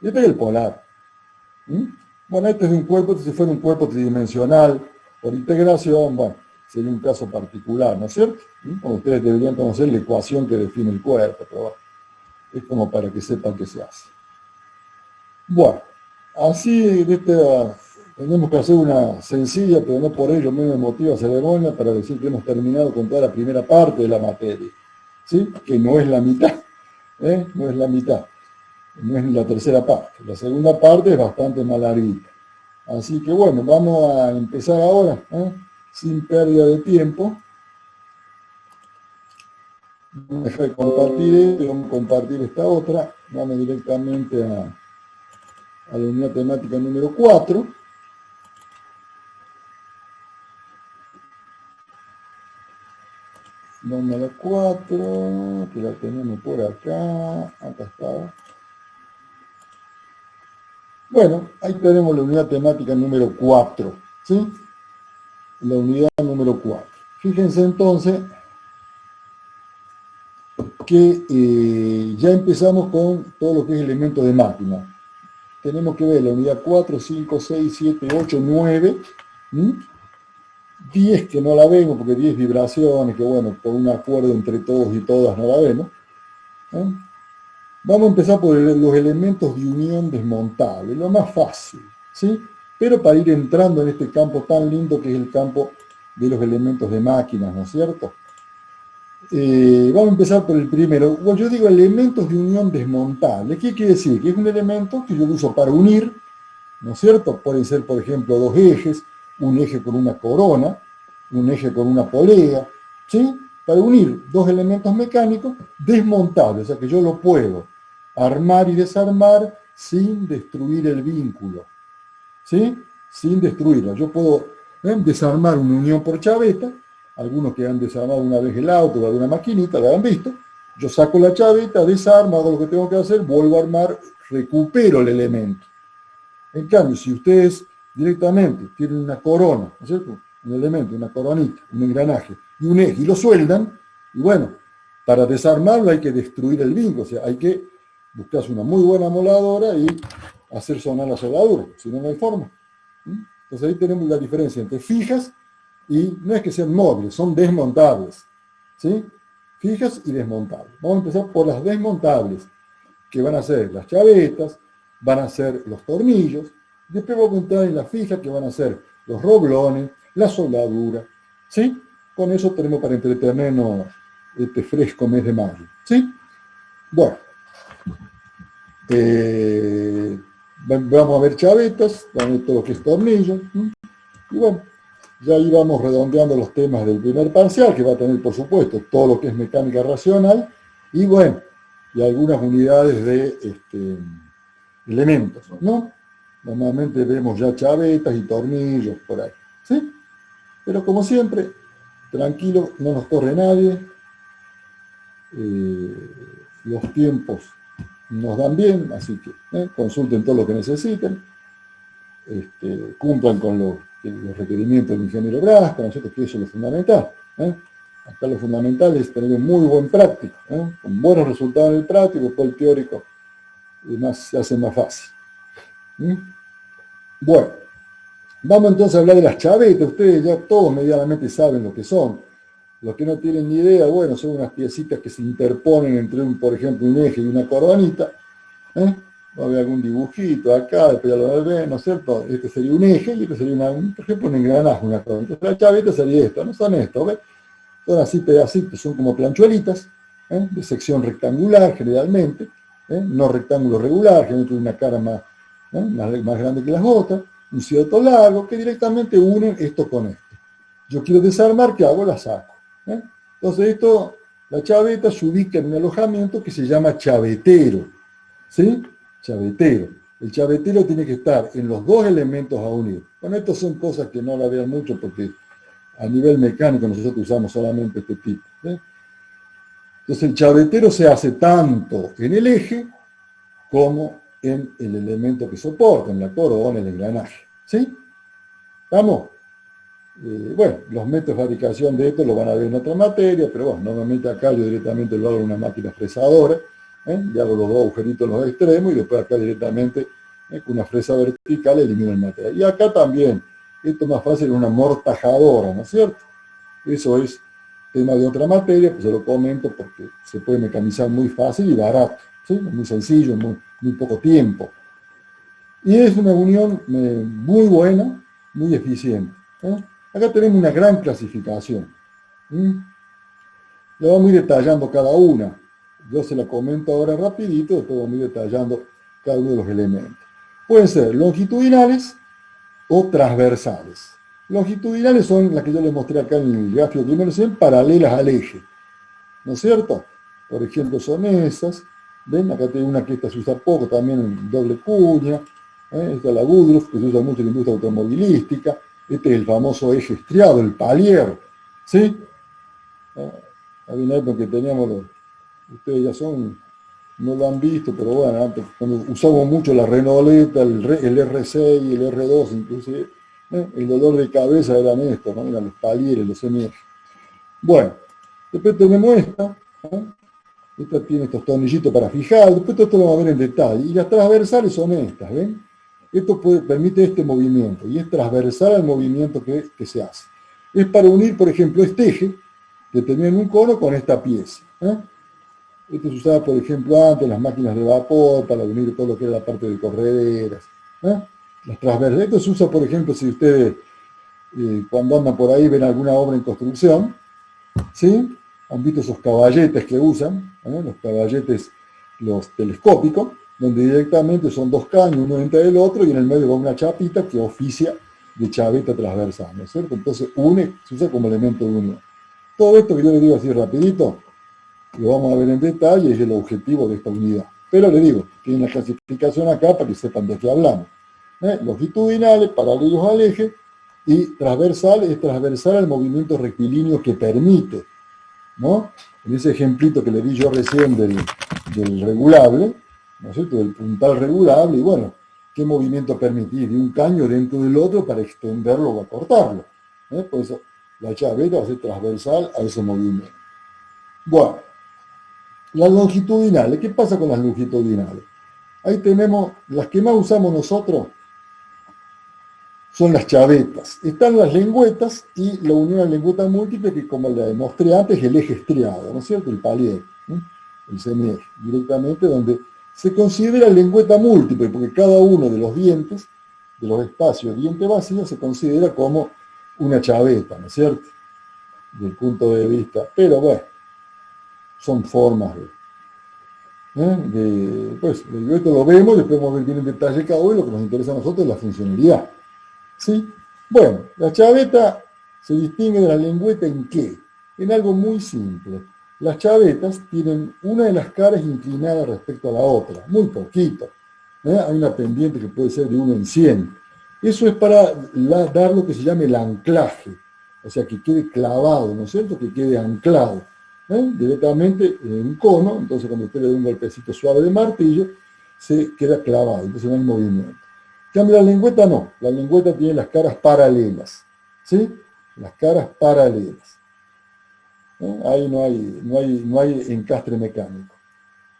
Y este es el polar. Bueno, este es un cuerpo, si fuera un cuerpo tridimensional por integración, bueno, sería un caso particular, ¿no es cierto? Como ustedes deberían conocer la ecuación que define el cuerpo, pero bueno, es como para que sepan qué se hace. Bueno, así tenemos que hacer una sencilla, pero no por ello menos emotiva ceremonia para decir que hemos terminado con toda la primera parte de la materia, ¿sí? Que no es la mitad, no es la mitad. No es la tercera parte. La segunda parte es bastante más larguita. Así que bueno, vamos a empezar ahora, sin pérdida de tiempo. Vamos a dejar de compartir esto, vamos a compartir esta otra. Vamos directamente a la unidad temática número 4. Vamos a la 4, que la tenemos por acá. Acá está. Bueno, ahí tenemos la unidad temática número 4, ¿sí? La unidad número 4. Fíjense entonces que ya empezamos con todo lo que es elementos de máquina. Tenemos que ver la unidad 4, 5, 6, 7, 8, 9, 10 que no la vemos, porque 10 vibraciones, que bueno, por un acuerdo entre todos y todas no la vemos. Vamos a empezar por los elementos de unión desmontable, lo más fácil, ¿sí? Pero para ir entrando en este campo tan lindo que es el campo de los elementos de máquinas, ¿no es cierto? Vamos a empezar por el primero. Bueno, yo digo elementos de unión desmontable. ¿Qué quiere decir? Que es un elemento que yo lo uso para unir, ¿no es cierto? Pueden ser, por ejemplo, dos ejes, un eje con una corona, un eje con una polea, ¿sí? Para unir dos elementos mecánicos desmontables, o sea que yo lo puedo armar y desarmar sin destruir el vínculo, ¿sí? Sin destruirlo. Yo puedo desarmar una unión por chaveta, algunos que han desarmado una vez el auto o alguna maquinita, lo han visto, yo saco la chaveta, desarmo, hago lo que tengo que hacer, vuelvo a armar, recupero el elemento. En cambio, si ustedes directamente tienen una corona, ¿no es cierto? Un elemento, una coronita, un engranaje y un eje, y lo sueldan, y bueno, para desarmarlo hay que destruir el vínculo, o sea, hay que buscarse una muy buena moladora y hacer sonar la soldadura, si no, no hay forma. Entonces ahí tenemos la diferencia entre fijas y no es que sean móviles, son desmontables, ¿sí? Fijas y desmontables. Vamos a empezar por las desmontables, que van a ser las chavetas, van a ser los tornillos, después vamos a entrar en las fijas, que van a ser los roblones, la soldadura, ¿sí? Con eso tenemos para entretenernos este fresco mes de mayo, ¿sí? Bueno, vamos a ver chavetas, vamos a ver todo lo que es tornillo, y bueno, ya ahí vamos redondeando los temas del primer parcial, que va a tener, por supuesto, todo lo que es mecánica racional, y bueno, y algunas unidades de elementos, ¿no? Normalmente vemos ya chavetas y tornillos por ahí, ¿sí? Pero como siempre, tranquilo, no nos corre nadie, los tiempos nos dan bien, así que consulten todo lo que necesiten, cumplan con los requerimientos del ingeniero Brasco, nosotros que eso es lo fundamental. Acá lo fundamental es tener un muy buen práctico, con buenos resultados en el práctico, después el teórico se hace más fácil. Bueno, vamos entonces a hablar de las chavetas. Ustedes ya todos medianamente saben lo que son. Los que no tienen ni idea, bueno, son unas piecitas que se interponen entre, por ejemplo, un eje y una cordonita. Va a haber algún dibujito acá, después ya lo ven, ¿no es cierto? Este sería un eje y este sería, por ejemplo, un engranaje, una cordonita. Entonces, la chaveta sería esto, no son estos, ¿ves? Son así pedacitos, son como planchuelitas, de sección rectangular generalmente, no rectángulo regular, generalmente una cara más grande que las otras, un cierto largo, que directamente unen esto con esto. Yo quiero desarmar, ¿qué hago? La saco. Entonces la chaveta se ubica en un alojamiento que se llama chavetero, ¿sí? Chavetero. El chavetero tiene que estar en los dos elementos a unir. Bueno, estas son cosas que no la vean mucho porque a nivel mecánico nosotros usamos solamente este tipo. Entonces el chavetero se hace tanto en el eje como en el elemento que soporta, en la cordón, el engranaje. ¿Sí? ¿Estamos? Bueno, los métodos de fabricación de esto lo van a ver en otra materia, pero bueno, normalmente acá yo directamente lo hago en una máquina fresadora, le hago los dos agujeritos en los extremos y después acá directamente con una fresa vertical elimino el material. Y acá también, esto es más fácil en una amortajadora, ¿no es cierto? Eso es tema de otra materia, pues se lo comento porque se puede mecanizar muy fácil y barato, ¿sí? Muy sencillo, en muy poco tiempo. Y es una unión muy buena, muy eficiente. Acá tenemos una gran clasificación. Le vamos a ir detallando cada una. Yo se la comento ahora rapidito, después vamos a ir detallando cada uno de los elementos. Pueden ser longitudinales o transversales. Longitudinales son las que yo les mostré acá en el gráfico que me decían, paralelas al eje. ¿No es cierto? Por ejemplo, son esas. ¿Ven? Acá tengo una que esta se usa poco, también en doble cuña. Esta es la Woodruff, que se usa mucho en la industria automovilística. Este es el famoso eje estriado, el palier. ¿Sí? Había una época que teníamos, ustedes ya no lo han visto, pero bueno, antes, cuando usamos mucho la Renauleta, el R6 y el R2, inclusive, el dolor de cabeza eran estos, ¿no? Eran los palieres, los semiejes. Bueno, después tenemos esta. Esta tiene estos tornillitos para fijar, después esto lo vamos a ver en detalle. Y las transversales son estas, ¿ven? Esto permite este movimiento, y es transversal al movimiento que se hace. Es para unir, por ejemplo, este eje, que tenía en un cono, con esta pieza. Esto se usaba, por ejemplo, antes en las máquinas de vapor, para unir todo lo que era la parte de correderas. Las transversales. Esto se usa, por ejemplo, si ustedes, cuando andan por ahí, ven alguna obra en construcción, ¿sí? Han visto esos caballetes que usan, los caballetes, los telescópicos, donde directamente son dos caños, uno entre el otro, y en el medio va una chapita que oficia de chaveta transversal, ¿no es cierto? Entonces se usa como elemento de unión. Todo esto que yo le digo así rapidito, lo vamos a ver en detalle, es el objetivo de esta unidad. Pero le digo, tiene una clasificación acá para que sepan de qué hablamos. Longitudinales, paralelos al eje, y transversal es transversal al movimiento rectilíneo que permite, ¿no? En ese ejemplito que le di yo recién del regulable, ¿no es cierto? Del puntal regulable, y bueno, ¿qué movimiento permitís de un caño dentro del otro para extenderlo o acortarlo? Por eso la chaveta va a ser transversal a ese movimiento. Bueno, las longitudinales, ¿qué pasa con las longitudinales? Ahí tenemos, las que más usamos nosotros son las chavetas. Están las lengüetas y la unión a lengüeta múltiple, que como le demostré antes, es el eje estriado, ¿no es cierto? El palier, el semieje, directamente donde se considera lengüeta múltiple, porque cada uno de los dientes, de los espacios diente vacío, se considera como una chaveta, ¿no es cierto? Desde el punto de vista, pero bueno, son formas pues, esto lo vemos, después vamos a ver bien en detalle cada uno, y lo que nos interesa a nosotros es la funcionalidad. ¿Sí? Bueno, la chaveta se distingue de la lengüeta ¿en qué? En algo muy simple. Las chavetas tienen una de las caras inclinada respecto a la otra, muy poquito. Hay una pendiente que puede ser de 1 en 100. Eso es para dar lo que se llama el anclaje, o sea, que quede clavado, ¿no es cierto? Que quede anclado. Directamente en un cono, entonces cuando usted le da un golpecito suave de martillo, se queda clavado, entonces no hay movimiento. En cambio, la lengüeta no, la lengüeta tiene las caras paralelas, ¿sí? Las caras paralelas. Ahí no hay encastre mecánico.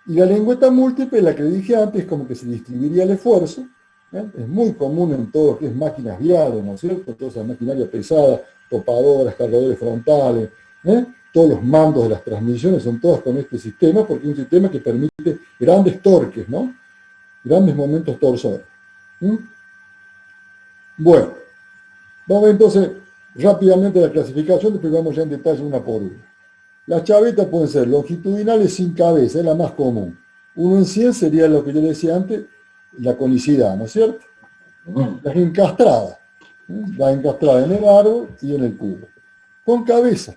Y la lengüeta múltiple, la que dije antes, es como que se distribuiría el esfuerzo. Es muy común en todo lo que es máquinas viales, ¿no es cierto? Toda esa maquinaria pesada, topadoras, cargadores frontales, todos los mandos de las transmisiones son todas con este sistema, porque es un sistema que permite grandes torques, ¿no? Grandes momentos torsores. Bueno, vamos entonces rápidamente a la clasificación, después vamos ya en detalle una por una. Las chavetas pueden ser longitudinales sin cabeza, es la más común. 1 en 100 sería lo que yo decía antes, la conicidad, ¿no es cierto? Las encastradas. La encastrada en el árbol y en el cubo. Con cabeza.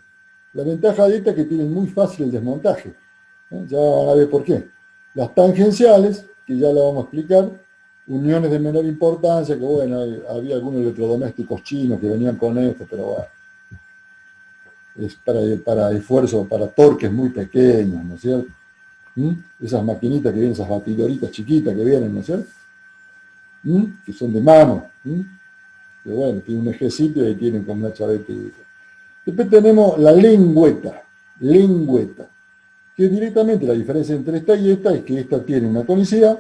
La ventaja de esta es que tienen muy fácil el desmontaje. Ya van a ver por qué. Las tangenciales, que ya la vamos a explicar, uniones de menor importancia, que bueno, había algunos electrodomésticos chinos que venían con esto, pero bueno. Es para esfuerzo, para torques muy pequeños, ¿no es cierto? Esas maquinitas que vienen, esas batidoritas chiquitas que vienen, ¿no es cierto? Que son de mano, que bueno, tiene un ejecito y ahí tienen como una chavetita. Después tenemos la lengüeta, que directamente la diferencia entre esta y esta es que esta tiene una conicidad,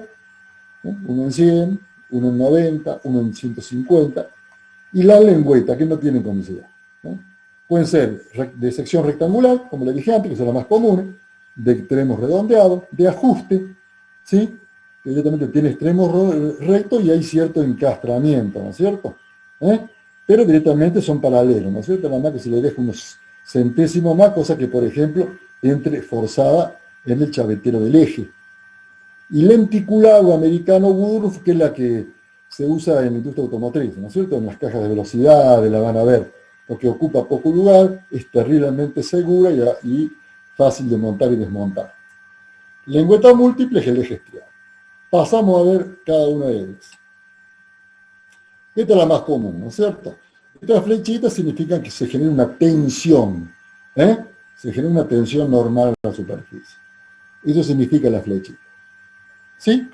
1 en 100, 1 en 90, 1 en 150, y la lengüeta, que no tiene conicidad. Pueden ser de sección rectangular, como le dije antes, que son las más comunes, de extremos redondeados, de ajuste, ¿sí? Que directamente tiene extremos rectos y hay cierto encastramiento, ¿no es cierto? Pero directamente son paralelos, ¿no es cierto? Nada más que se le deja unos centésimos más, cosa que, por ejemplo, entre forzada en el chavetero del eje. Y lenticulado americano Woodruff, que es la que se usa en la industria automotriz, ¿no es cierto? En las cajas de velocidad, la van a ver, porque ocupa poco lugar, es terriblemente segura y fácil de montar y desmontar. Lengüeta múltiple es el eje estriado. Pasamos a ver cada una de ellas. Esta es la más común, ¿no es cierto? Estas flechitas significan que se genera una tensión, se genera una tensión normal en la superficie. Eso significa la flechita. ¿Sí?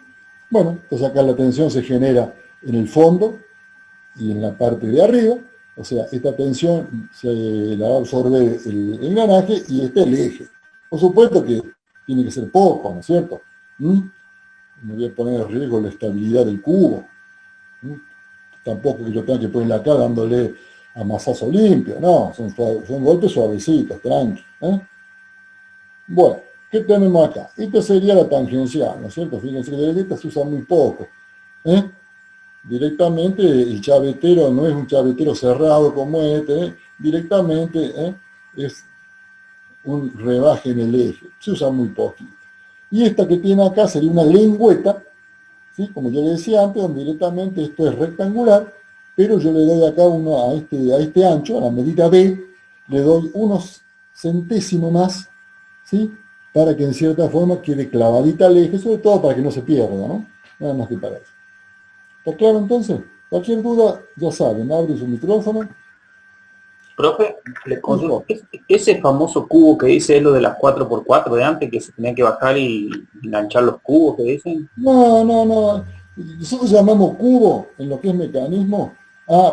Bueno, entonces acá la tensión se genera en el fondo y en la parte de arriba. O sea, esta tensión se la va a absorber el engranaje y este es el eje. Por supuesto que tiene que ser poco, ¿no es cierto? No voy a poner en riesgo la estabilidad del cubo. Tampoco que yo tenga que ponerla acá dándole a masazo limpio. No, son golpes suavecitos, tranqui. Bueno, ¿qué tenemos acá? Esta sería la tangencial, ¿no es cierto? Fíjense que esta se usa muy poco. Directamente el chavetero no es un chavetero cerrado como este, directamente es un rebaje en el eje, se usa muy poquito. Y esta que tiene acá sería una lengüeta, ¿sí? Como yo le decía antes, donde directamente esto es rectangular, pero yo le doy acá uno a este ancho, a la medida B, le doy unos centésimos más, ¿sí? Para que en cierta forma quede clavadita al eje, sobre todo para que no se pierda, ¿no? Nada más que para eso. ¿Está claro entonces? Cualquier duda, ya saben, abre su micrófono. Profe, le consulto, ese famoso cubo que dice es lo de las 4x4 de antes, que se tenía que bajar y enganchar los cubos que dicen. No. Nosotros llamamos cubo, en lo que es mecanismo,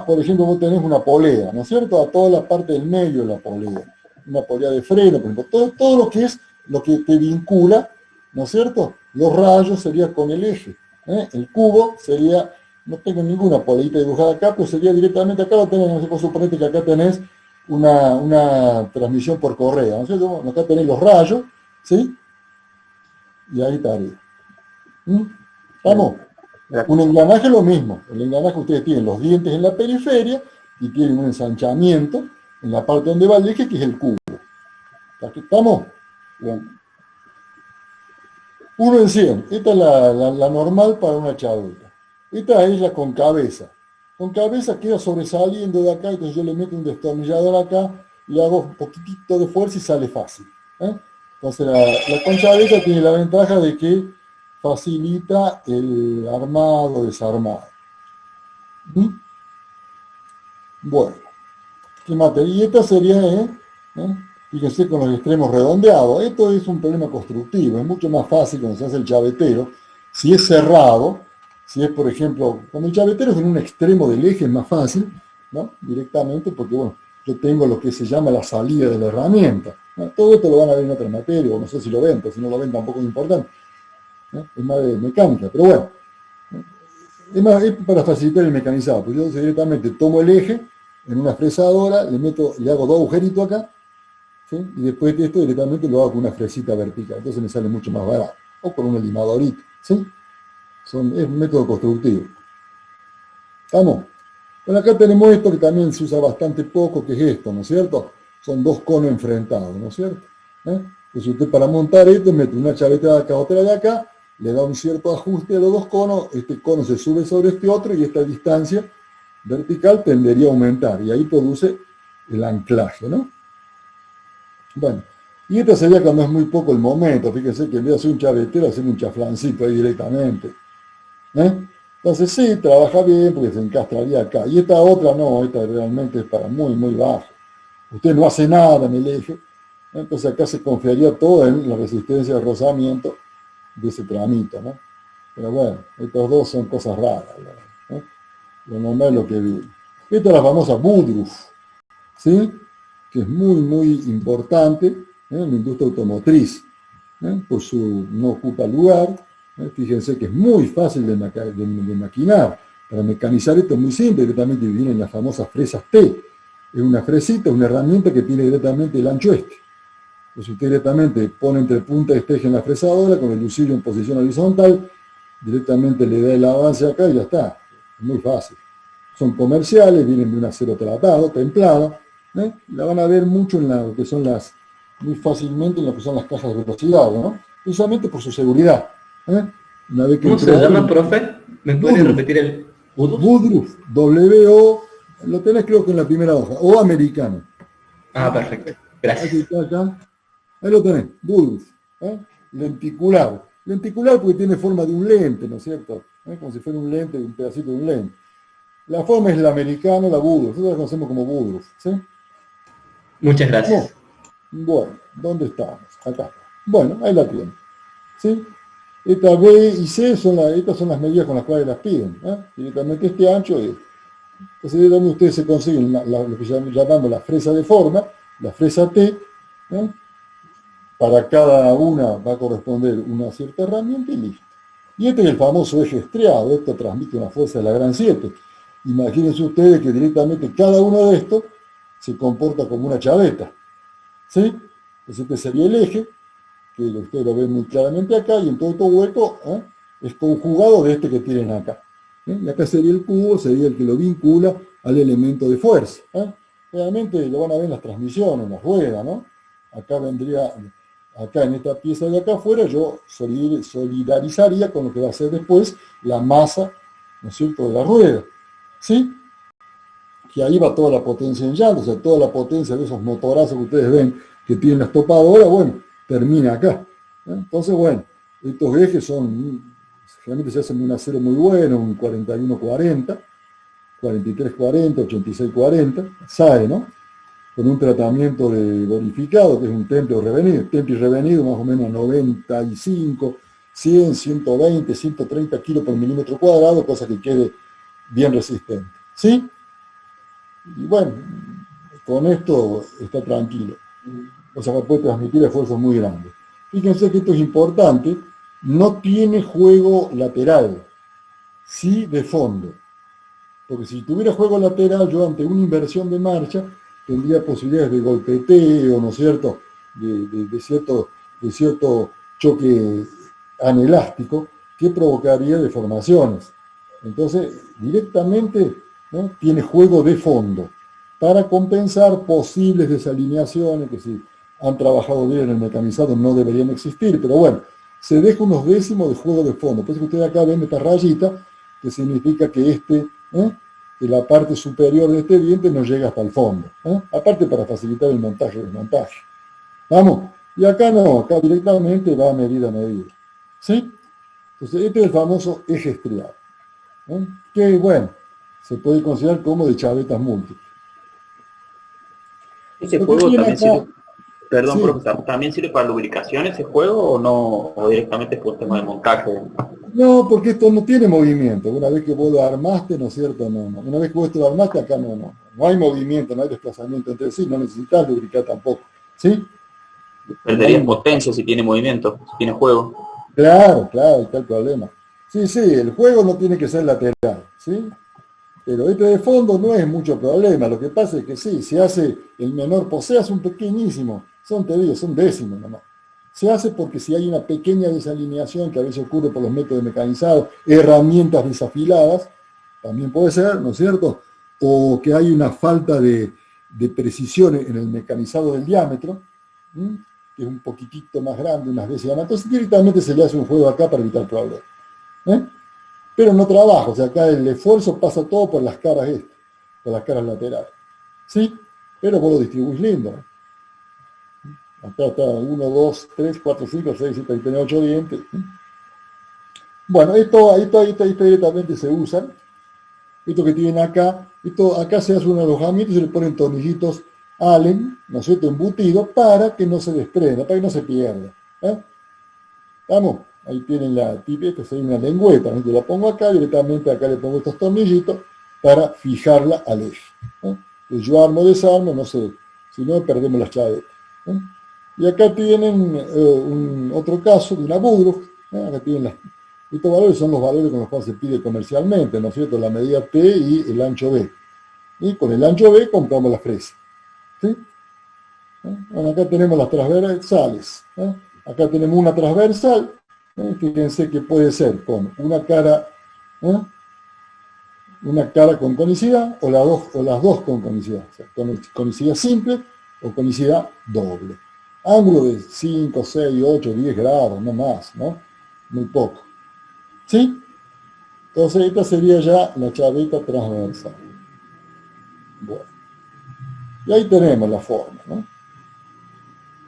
por ejemplo, vos tenés una polea, ¿no es cierto? A toda la parte del medio de la polea. Una polea de freno, por ejemplo. Todo lo que es lo que te vincula, ¿no es cierto? Los rayos sería con el eje. El cubo sería, no tengo ninguna poleita dibujada acá, pero sería directamente acá, lo tenés, no sé, vos suponete que acá tenés una transmisión por correo, ¿no es cierto? Bueno, acá tenés los rayos, ¿sí? Y ahí estaría. ¿Vamos? Un engranaje es lo mismo. El engranaje ustedes tienen los dientes en la periferia y tienen un ensanchamiento en la parte donde va el eje, que es el cubo. ¿Aquí estamos? Bien. 1 en 100. Esta es la normal para una chaveta. Esta es la con cabeza. Con cabeza queda sobresaliendo de acá, entonces yo le meto un destornillador acá, le hago un poquitito de fuerza y sale fácil. Entonces la con cabeza tiene la ventaja de que facilita el armado, desarmado. Bueno, ¿qué materia? Y esta sería, fíjense, con los extremos redondeados. Esto es un problema constructivo, es mucho más fácil cuando se hace el chavetero. Si es cerrado, si es, por ejemplo, cuando el chavetero es en un extremo del eje es más fácil, ¿no? Directamente, porque bueno, yo tengo lo que se llama la salida de la herramienta. ¿no? Todo esto lo van a ver en otra materia, o no sé si lo ven, pero si no lo ven tampoco es importante, ¿no? Es más de mecánica, pero bueno, ¿no? Es para facilitar el mecanizado, pues yo directamente tomo el eje en una fresadora, le hago dos agujeritos acá, ¿sí? Y después de esto directamente lo hago con una fresita vertical, entonces me sale mucho más barato, o con un limadorito, ¿sí? Es un método constructivo. ¿Estamos? Bueno, acá tenemos esto que también se usa bastante poco, que es esto, ¿no es cierto? Son dos conos enfrentados, ¿no es cierto? Entonces usted para montar esto mete una chaveta de acá, otra de acá, le da un cierto ajuste a los dos conos, este cono se sube sobre este otro y esta distancia vertical tendería a aumentar, y ahí produce el anclaje, ¿no? Bueno, y esto sería cuando es muy poco el momento, fíjense que en vez de hacer un chavetero, hacer un chaflancito ahí directamente. Entonces sí, trabaja bien porque se encastraría acá. Y esta otra no, esta realmente es para muy, muy bajo. Usted no hace nada en el eje, entonces acá se confiaría todo en la resistencia de rozamiento de ese tramito, ¿no? Pero bueno, estos dos son cosas raras, ¿no? Lo normal es lo que vive. Esta es la famosa Woodruff, ¿sí? Que es muy, muy importante en la industria automotriz, por su no ocupa lugar. Fíjense que es muy fácil de maquinar. Para mecanizar esto es muy simple, directamente vienen las famosas fresas T. Es una fresita, una herramienta que tiene directamente el ancho este. Entonces usted directamente pone entre punta y este eje en la fresadora, con el usillo en posición horizontal, directamente le da el avance acá y ya está. Es muy fácil. Son comerciales, vienen de un acero tratado, templado. La van a ver mucho en lo que son muy fácilmente en lo que son las cajas de velocidad, ¿no? Precisamente por su seguridad. Una vez que ¿Cómo se llama, profe? ¿Me puede repetir el Woodruff? Woodruff, W-O, lo tenés creo que en la primera hoja, o americano. Ah, perfecto. Gracias. Aquí está acá. Ahí lo tenés, Woodruff. Lenticular. Lenticular porque tiene forma de un lente, ¿no es cierto? Como si fuera un lente, un pedacito de un lente. La forma es la americana, la Woodruff. Nosotros la conocemos como Woodruff, ¿sí? Muchas gracias. Bueno, ¿dónde estamos? Acá. Bueno, ahí la tienen. ¿Sí? Esta B y C estas son las medidas con las cuales las piden. Directamente este ancho es. Entonces directamente ustedes se consiguen lo que llamamos la fresa de forma, la fresa T. Para cada una va a corresponder una cierta herramienta y listo. Y este es el famoso eje estriado. Esto transmite una fuerza de la gran 7. Imagínense ustedes que directamente cada uno de estos se comporta como una chaveta. ¿Sí? Entonces este sería el eje, que ustedes lo ven muy claramente acá, y en todo este hueco es conjugado de este que tienen acá. Y acá sería el cubo, sería el que lo vincula al elemento de fuerza. Realmente lo van a ver en las transmisiones, en las ruedas, ¿no? Acá vendría, acá en esta pieza de acá afuera, yo solidarizaría con lo que va a ser después la masa, ¿no es cierto?, de la rueda. ¿Sí? Que ahí va toda la potencia en llanto, o sea, toda la potencia de esos motorazos que ustedes ven que tienen las topadoras, bueno, termina acá. Entonces, bueno, estos ejes realmente se hacen de un acero muy bueno, un 4140, 4340, 8640, SAE, ¿no? Con un tratamiento de bonificado, que es un temple revenido, temple y revenido más o menos 95, 100, 120, 130 kilos por milímetro cuadrado, cosa que quede bien resistente. ¿Sí? Y bueno, con esto está tranquilo. O sea, puede transmitir esfuerzos muy grandes. Fíjense que esto es importante, no tiene juego lateral, sí de fondo. Porque si tuviera juego lateral, yo ante una inversión de marcha, tendría posibilidades de golpeteo, ¿no es cierto?, de cierto choque anelástico que provocaría deformaciones. Entonces, directamente, ¿no?, tiene juego de fondo para compensar posibles desalineaciones que si han trabajado bien en el mecanizado no deberían existir, pero bueno, se deja unos décimos de juego de fondo. Por eso que ustedes acá ven esta rayita, que significa que que la parte superior de este diente no llega hasta el fondo. Aparte para facilitar el montaje y desmontaje. ¿Vamos? Y acá no, acá directamente va medida a medida. ¿Sí? Entonces este es el famoso eje estriado. Que bueno, se puede considerar como de chavetas múltiples. ¿Ese juego también sirve, perdón, Sí. profesor, también sirve para lubricación ese juego o no, o directamente por tema de montaje? No, porque esto no tiene movimiento. Una vez que vos lo armaste, ¿no es cierto? No. Una vez que vos lo armaste, acá no hay movimiento, no hay desplazamiento entre sí, no necesitas lubricar tampoco. ¿Sí? Perderías potencia si tiene movimiento, si tiene juego. Claro, claro, está el problema. Sí, sí, el juego no tiene que ser lateral, ¿sí? Pero este de fondo no es mucho problema. Lo que pasa es que sí, se hace el menor, pues se hace un pequeñísimo, te digo, son décimos nomás. Se hace porque si hay una pequeña desalineación que a veces ocurre por los métodos mecanizados, herramientas desafiladas, también puede ser, ¿no es cierto? O que hay una falta de precisión en el mecanizado del diámetro, ¿m? Que es un poquitito más grande, unas décimas más. Entonces directamente se le hace un juego acá para evitar problemas. ¿Eh? Pero no trabaja, o sea, acá el esfuerzo pasa todo por las caras estas, por las caras laterales. ¿Sí? Pero vos lo distribuís lindo. Acá está 1, 2, 3, 4, 5, 6, 7, ahí tenés 8 dientes. Bueno, esto directamente se usa. Esto que tienen acá, acá se hace un alojamiento y se le ponen tornillitos Allen, ¿no es cierto?, embutido para que no se desprenda, para que no se pierda. ¿Vamos? Ahí tienen la tip, esta sería una lengüeta, ¿no? Yo la pongo acá, directamente acá le pongo estos tornillitos para fijarla al eje. Entonces yo armo, desarmo, no sé, si no perdemos las chavetas. Y acá tienen otro caso de una Woodruff, acá tienen estos valores son los valores con los cuales se pide comercialmente, ¿no es cierto?, la medida T y el ancho B. Y con el ancho B compramos la fresa. ¿Sí? Bueno, acá tenemos las transversales. Acá tenemos una transversal. Fíjense que puede ser con una cara con conicidad o las dos con conicidad. O sea, con conicidad simple o conicidad doble. Ángulo de 5, 6, 8, 10 grados, no más, ¿no? Muy poco. ¿Sí? Entonces esta sería ya la chaveta transversal. Bueno. Y ahí tenemos la forma, ¿no?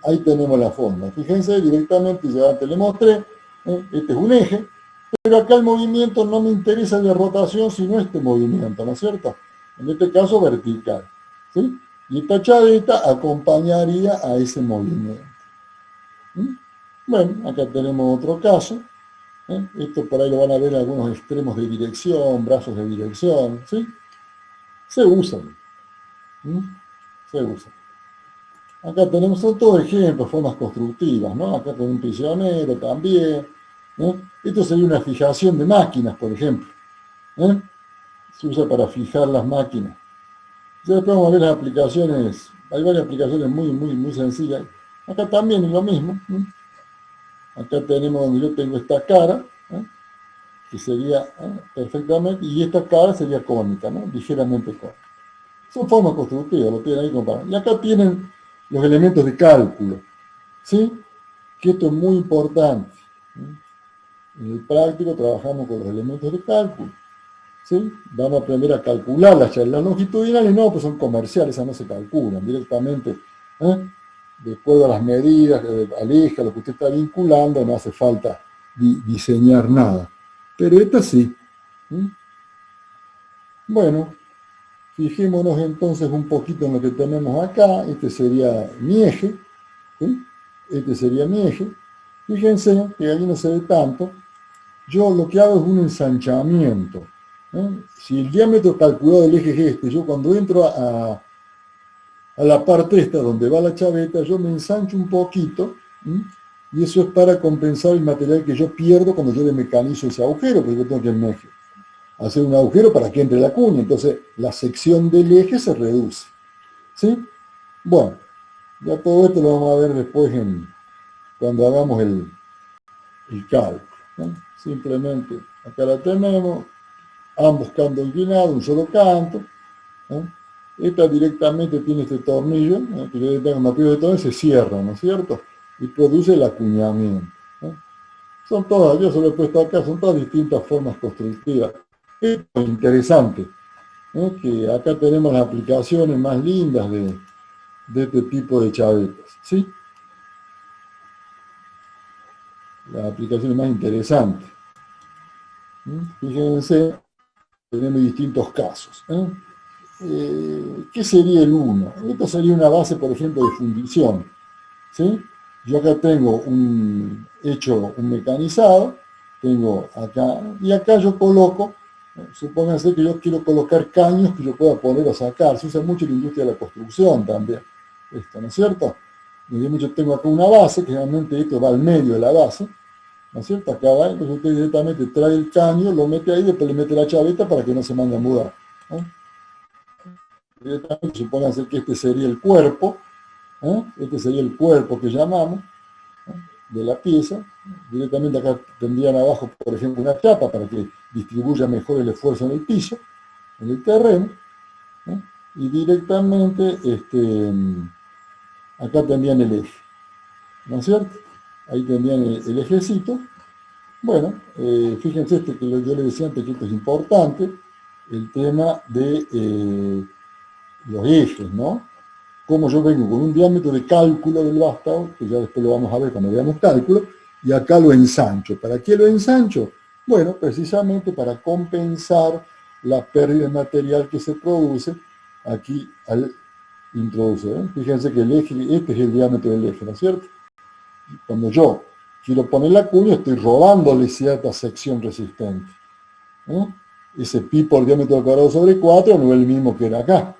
Ahí tenemos la forma. Fíjense, directamente ya antes le mostré, este es un eje, pero acá el movimiento no me interesa de rotación, sino este movimiento, ¿no es cierto? En este caso vertical, ¿sí? Y esta chaveta acompañaría a ese movimiento. Bueno, acá tenemos otro caso. Esto por ahí lo van a ver algunos extremos de dirección, brazos de dirección, ¿sí? Se usan. Se usan. Acá tenemos, son todos ejemplos, formas constructivas, ¿no? Acá tenemos un prisionero también. Esto sería una fijación de máquinas, por ejemplo. Se usa para fijar las máquinas. Ya después vamos a ver las aplicaciones, hay varias aplicaciones muy sencillas. Acá también es lo mismo. Acá tenemos donde yo tengo esta cara, que sería perfectamente, y esta cara sería cónica, ¿no? Ligeramente cónica. Son formas constructivas, lo tienen ahí comparado. Y acá tienen los elementos de cálculo, ¿sí? Que esto es muy importante. En el práctico trabajamos con los elementos de cálculo, ¿sí? Vamos a aprender a calcular las longitudinales, no, pues son comerciales, esas no se calculan directamente, de acuerdo a las medidas, al eje, a lo que usted está vinculando, no hace falta diseñar nada. Pero esta sí. Bueno, fijémonos entonces un poquito en lo que tenemos acá. Este sería mi eje. ¿Sí? Este sería mi eje. Fíjense que ahí no se ve tanto. Yo lo que hago es un ensanchamiento. Si el diámetro calculado del eje es este, yo cuando entro a la parte esta donde va la chaveta, yo me ensancho un poquito, y eso es para compensar el material que yo pierdo cuando yo le mecanizo ese agujero, porque yo tengo que hacer un agujero para que entre la cuña, entonces la sección del eje se reduce. ¿Sí? Bueno, ya todo esto lo vamos a ver después cuando hagamos el cálculo. Simplemente, acá la tenemos, ambos cantos inclinados, un solo canto. Esta directamente tiene este tornillo, que yo tengo un martillo de tornillo, se cierra, ¿no es cierto? Y produce el acuñamiento. Son todas, yo se lo he puesto acá, son todas distintas formas constructivas. Esto es interesante, que acá tenemos las aplicaciones más lindas de este tipo de chavetas, ¿sí? Las aplicaciones más interesantes. Fíjense, tenemos distintos casos. ¿Qué sería el 1? Esto sería una base, por ejemplo, de fundición. ¿Sí? Yo acá tengo un mecanizado, tengo acá, y acá yo coloco, supónganse que yo quiero colocar caños que yo pueda poner o sacar. Se usa mucho en la industria de la construcción también, esto, ¿no es cierto? Digamos, yo tengo acá una base, que generalmente esto va al medio de la base, ¿no es cierto? Acá va, entonces usted directamente trae el caño, lo mete ahí, después le mete la chaveta para que no se mande a mudar, ¿no? Directamente supónganse que este sería el cuerpo, este sería el cuerpo que llamamos, ¿no?, de la pieza. Directamente acá tendrían abajo, por ejemplo, una chapa para que distribuya mejor el esfuerzo en el piso, en el terreno, ¿no? Y directamente acá tendrían el eje, ¿no es cierto? Ahí tendrían el ejecito. Bueno, fíjense que yo les decía antes que esto es importante, el tema de los ejes, ¿no? Como yo vengo con un diámetro de cálculo del vástago, que ya después lo vamos a ver cuando veamos cálculo, y acá lo ensancho. ¿Para qué lo ensancho? Bueno, precisamente para compensar la pérdida de material que se produce aquí al introducir, ¿eh? Fíjense que el eje, este es el diámetro del eje, ¿no es cierto? Cuando yo quiero poner la cuña, estoy robándole cierta sección resistente, ¿eh? Ese pi por diámetro al cuadrado sobre 4 no es el mismo que era acá.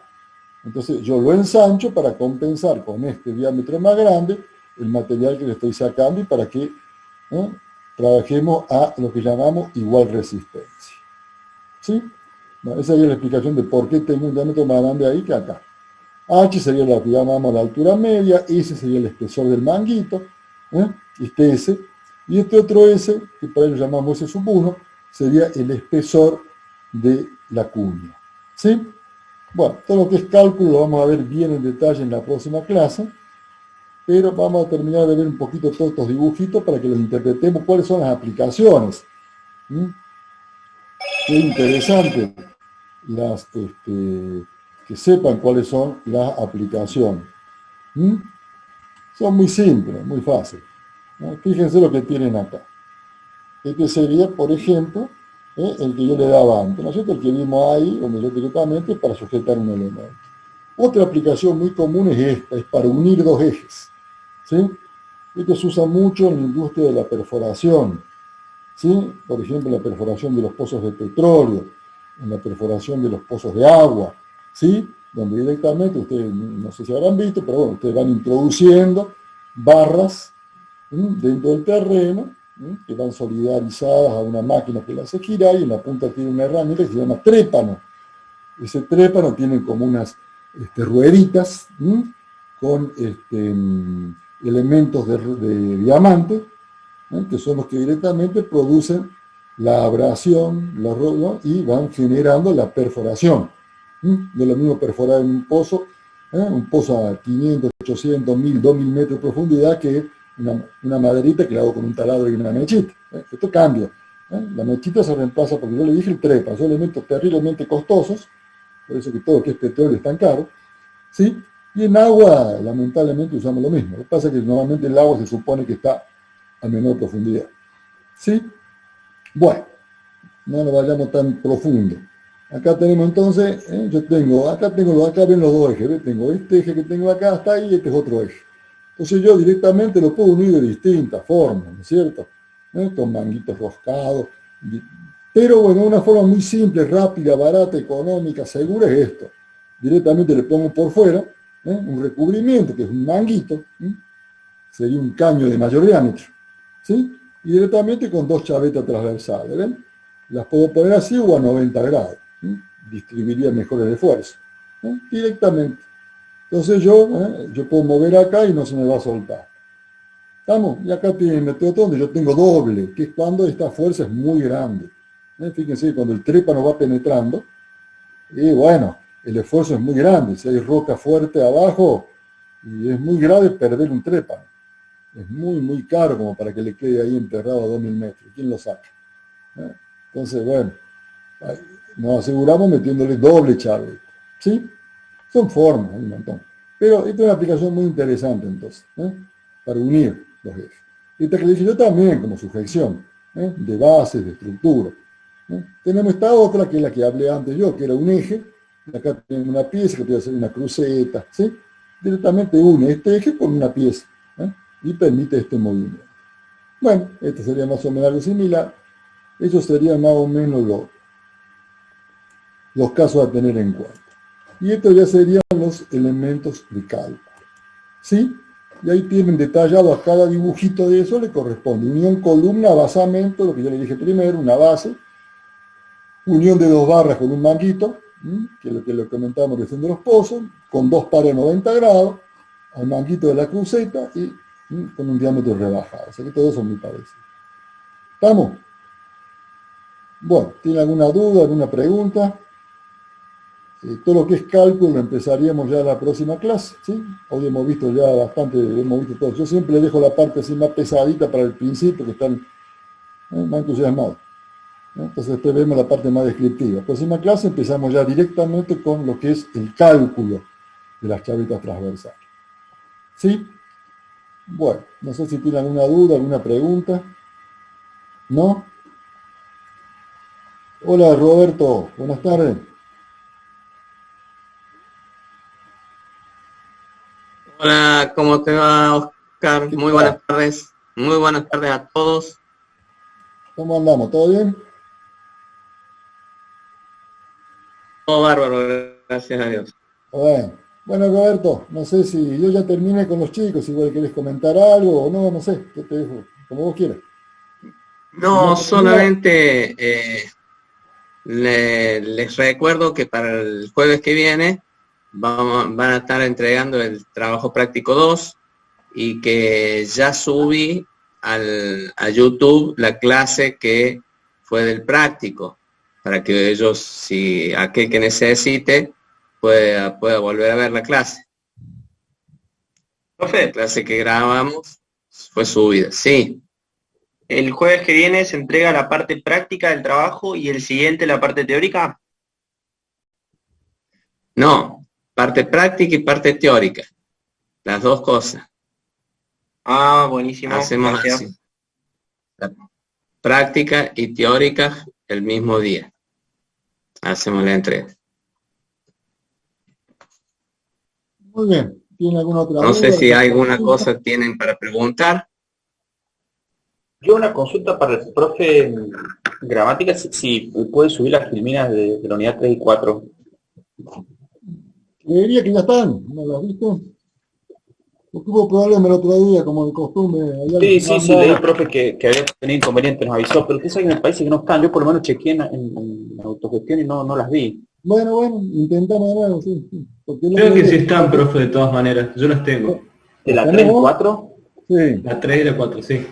Entonces yo lo ensancho para compensar con este diámetro más grande el material que le estoy sacando y para que trabajemos a lo que llamamos igual resistencia. ¿Sí? Bueno, esa sería la explicación de por qué tengo un diámetro más grande ahí que acá. H sería lo que llamamos la altura media, S sería el espesor del manguito, este S, y este otro S, que por ahí lo llamamos S sub 1, sería el espesor de la cuña. ¿Sí? Bueno, todo lo que es cálculo lo vamos a ver bien en detalle en la próxima clase, pero vamos a terminar de ver un poquito todos estos dibujitos para que los interpretemos cuáles son las aplicaciones. Qué interesante que sepan cuáles son las aplicaciones. Son muy simples, muy fáciles, ¿no? Fíjense lo que tienen acá. Este sería, por ejemplo, el que yo le daba antes, ¿no es cierto? El que vimos ahí, donde yo directamente para sujetar un elemento. Otra aplicación muy común es esta, es para unir dos ejes, ¿sí? Esto se usa mucho en la industria de la perforación, ¿sí? Por ejemplo, en la perforación de los pozos de petróleo, en la perforación de los pozos de agua, ¿sí? Donde directamente, ustedes no sé si habrán visto, pero bueno, ustedes van introduciendo barras dentro del terreno, que van solidarizadas a una máquina que las hace girar, y en la punta tiene una herramienta que se llama trépano. Ese trépano tiene como unas rueditas con elementos de diamante, que son los que directamente producen la abrasión, ¿no? Y van generando la perforación. De lo mismo perforar en un pozo a 500, 800, 1000, 2000 metros de profundidad, que una maderita que la hago con un taladro y una mechita. Esto cambia. La mechita se reemplaza, porque yo le dije el trepa, son elementos terriblemente costosos, por eso que todo lo que es petróleo es tan caro, ¿sí? Y en agua, lamentablemente, usamos lo mismo. Lo que pasa es que normalmente el agua se supone que está a menor profundidad, ¿sí? Bueno, no nos vayamos tan profundo. Acá tenemos entonces, acá ven los dos ejes, ¿ves? Tengo este eje que tengo acá hasta ahí, y este es otro eje. Entonces yo directamente lo puedo unir de distintas formas, ¿no es cierto? Con manguitos roscados. Pero bueno, una forma muy simple, rápida, barata, económica, segura es esto. Directamente le pongo por fuera un recubrimiento, que es un manguito, sería un caño de mayor diámetro, ¿sí? Y directamente con dos chavetas transversales, ¿ven? Las puedo poner así o a 90 grados. Distribuiría mejor el esfuerzo, directamente. Entonces yo puedo mover acá y no se me va a soltar. ¿Estamos? Y acá tiene el método donde yo tengo doble, que es cuando esta fuerza es muy grande. Fíjense que cuando el trépano va penetrando, y bueno, el esfuerzo es muy grande. Si hay roca fuerte abajo, y es muy grave perder un trépano. Es muy, muy caro como para que le quede ahí enterrado a 2000 metros. ¿Quién lo saca? Entonces, bueno, nos aseguramos metiéndole doble chave. ¿Sí? Son formas, hay un montón. Pero esta es una aplicación muy interesante entonces, para unir los ejes. Esta que le dije yo también como sujeción, de bases, de estructura. Tenemos esta otra, que es la que hablé antes yo, que era un eje. Acá tenemos una pieza que puede ser una cruceta, ¿sí? Directamente une este eje con una pieza, y permite este movimiento. Bueno, este sería más o menos algo similar. Esos serían más o menos los casos a tener en cuenta. Y estos ya serían los elementos de cálculo. ¿Sí? Y ahí tienen detallado a cada dibujito de eso, le corresponde unión, columna, basamento, lo que yo le dije primero, una base, unión de 2 barras con un manguito, que es lo que le comentábamos recién de los pozos, con 2 pares de 90 grados, al manguito de la cruceta y con un diámetro rebajado. O sea que todo eso es muy parecido. ¿Estamos? Bueno, ¿tiene alguna duda, alguna pregunta? Todo lo que es cálculo empezaríamos ya la próxima clase, ¿sí? Hoy hemos visto ya bastante, hemos visto todo. Yo siempre dejo la parte así más pesadita para el principio, que están más entusiasmados. Entonces después vemos la parte más descriptiva. Próxima clase empezamos ya directamente con lo que es el cálculo de las chavitas transversales. ¿Sí? Bueno, no sé si tiene alguna duda, alguna pregunta. ¿No? Hola Roberto, buenas tardes. Hola, ¿cómo te va, Oscar? Muy buenas tardes. Muy buenas tardes a todos. ¿Cómo andamos? ¿Todo bien? Todo bárbaro, gracias a Dios. Bueno, Roberto, no sé si yo ya terminé con los chicos, igual querés comentar algo o no, no sé, yo te dejo, como vos quieras. No, solamente les recuerdo que para el jueves que viene van a estar entregando el trabajo práctico 2 y que ya subí a YouTube la clase que fue del práctico, para que ellos, si aquel que necesite, pueda volver a ver la clase. Profe, La clase que grabamos fue subida, sí. el jueves que viene se entrega la parte práctica del trabajo y el siguiente la parte teórica. No, parte práctica y parte teórica. Las dos cosas. Ah, buenísimo. Hacemos Gracias. así. La práctica y teórica el mismo día. Hacemos la entrega. Muy bien, ¿tiene alguna otra No sé duda, si alguna alguna consulta? cosa tienen para preguntar. Yo una consulta para el profe gramática, si puede subir las filminas de la unidad 3 y 4. Creería que ya están, ¿no las has visto? Porque hubo problemas el otro día, como de costumbre. Sí, leí, profe, que había tenido inconvenientes, nos avisó, pero usted sabe que me parece que no están. Yo por lo menos chequeé en autogestión y no las vi. Bueno, intentamos de nuevo, sí. Porque el Creo otro que día- sí están, profe, de todas maneras. Yo las tengo. ¿De la ¿Las 3 y tenemos? 4? Sí, La 3 y la 4, sí.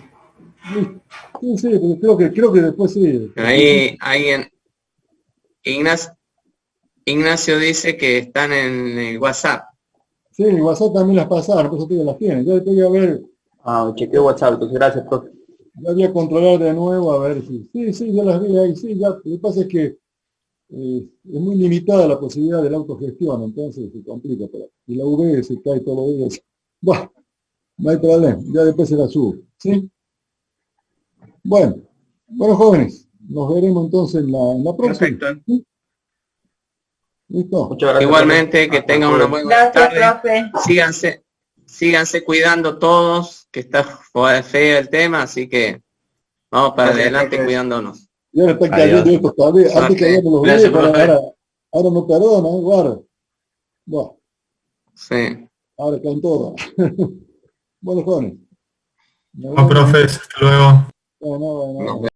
sí, porque creo que después sí. Ahí alguien, Ignacio dice que están en el WhatsApp. Sí, el WhatsApp también las pasaron, por eso te digo, las tienen. Yo después voy a ver, Chequeo WhatsApp, entonces gracias, profe. ya voy a controlar de nuevo a ver si. Sí, ya las vi ahí, sí, ya. Lo que pasa es que es muy limitada la posibilidad de la autogestión, entonces se complica. Y la UV se cae todos los días. Bueno, no hay problema, ya después se la subo. ¿Sí? Bueno, jóvenes, nos veremos entonces en la próxima. Perfecto. ¿Sí? ¿Listo? Muchas gracias. Igualmente, que tengan una buena tarde. profe. Síganse cuidando todos, que está feo el tema, así que vamos para Gracias, adelante profe. cuidándonos. Y ahora están cayendo Adiós. estos todavía. Antes Suerte. caíamos los Gracias, viejos, profe. ahora no perdonan, guarda. Bueno, Sí. ahora caen todos. Bueno, jóvenes. No, profes, hasta luego. Bueno. Nos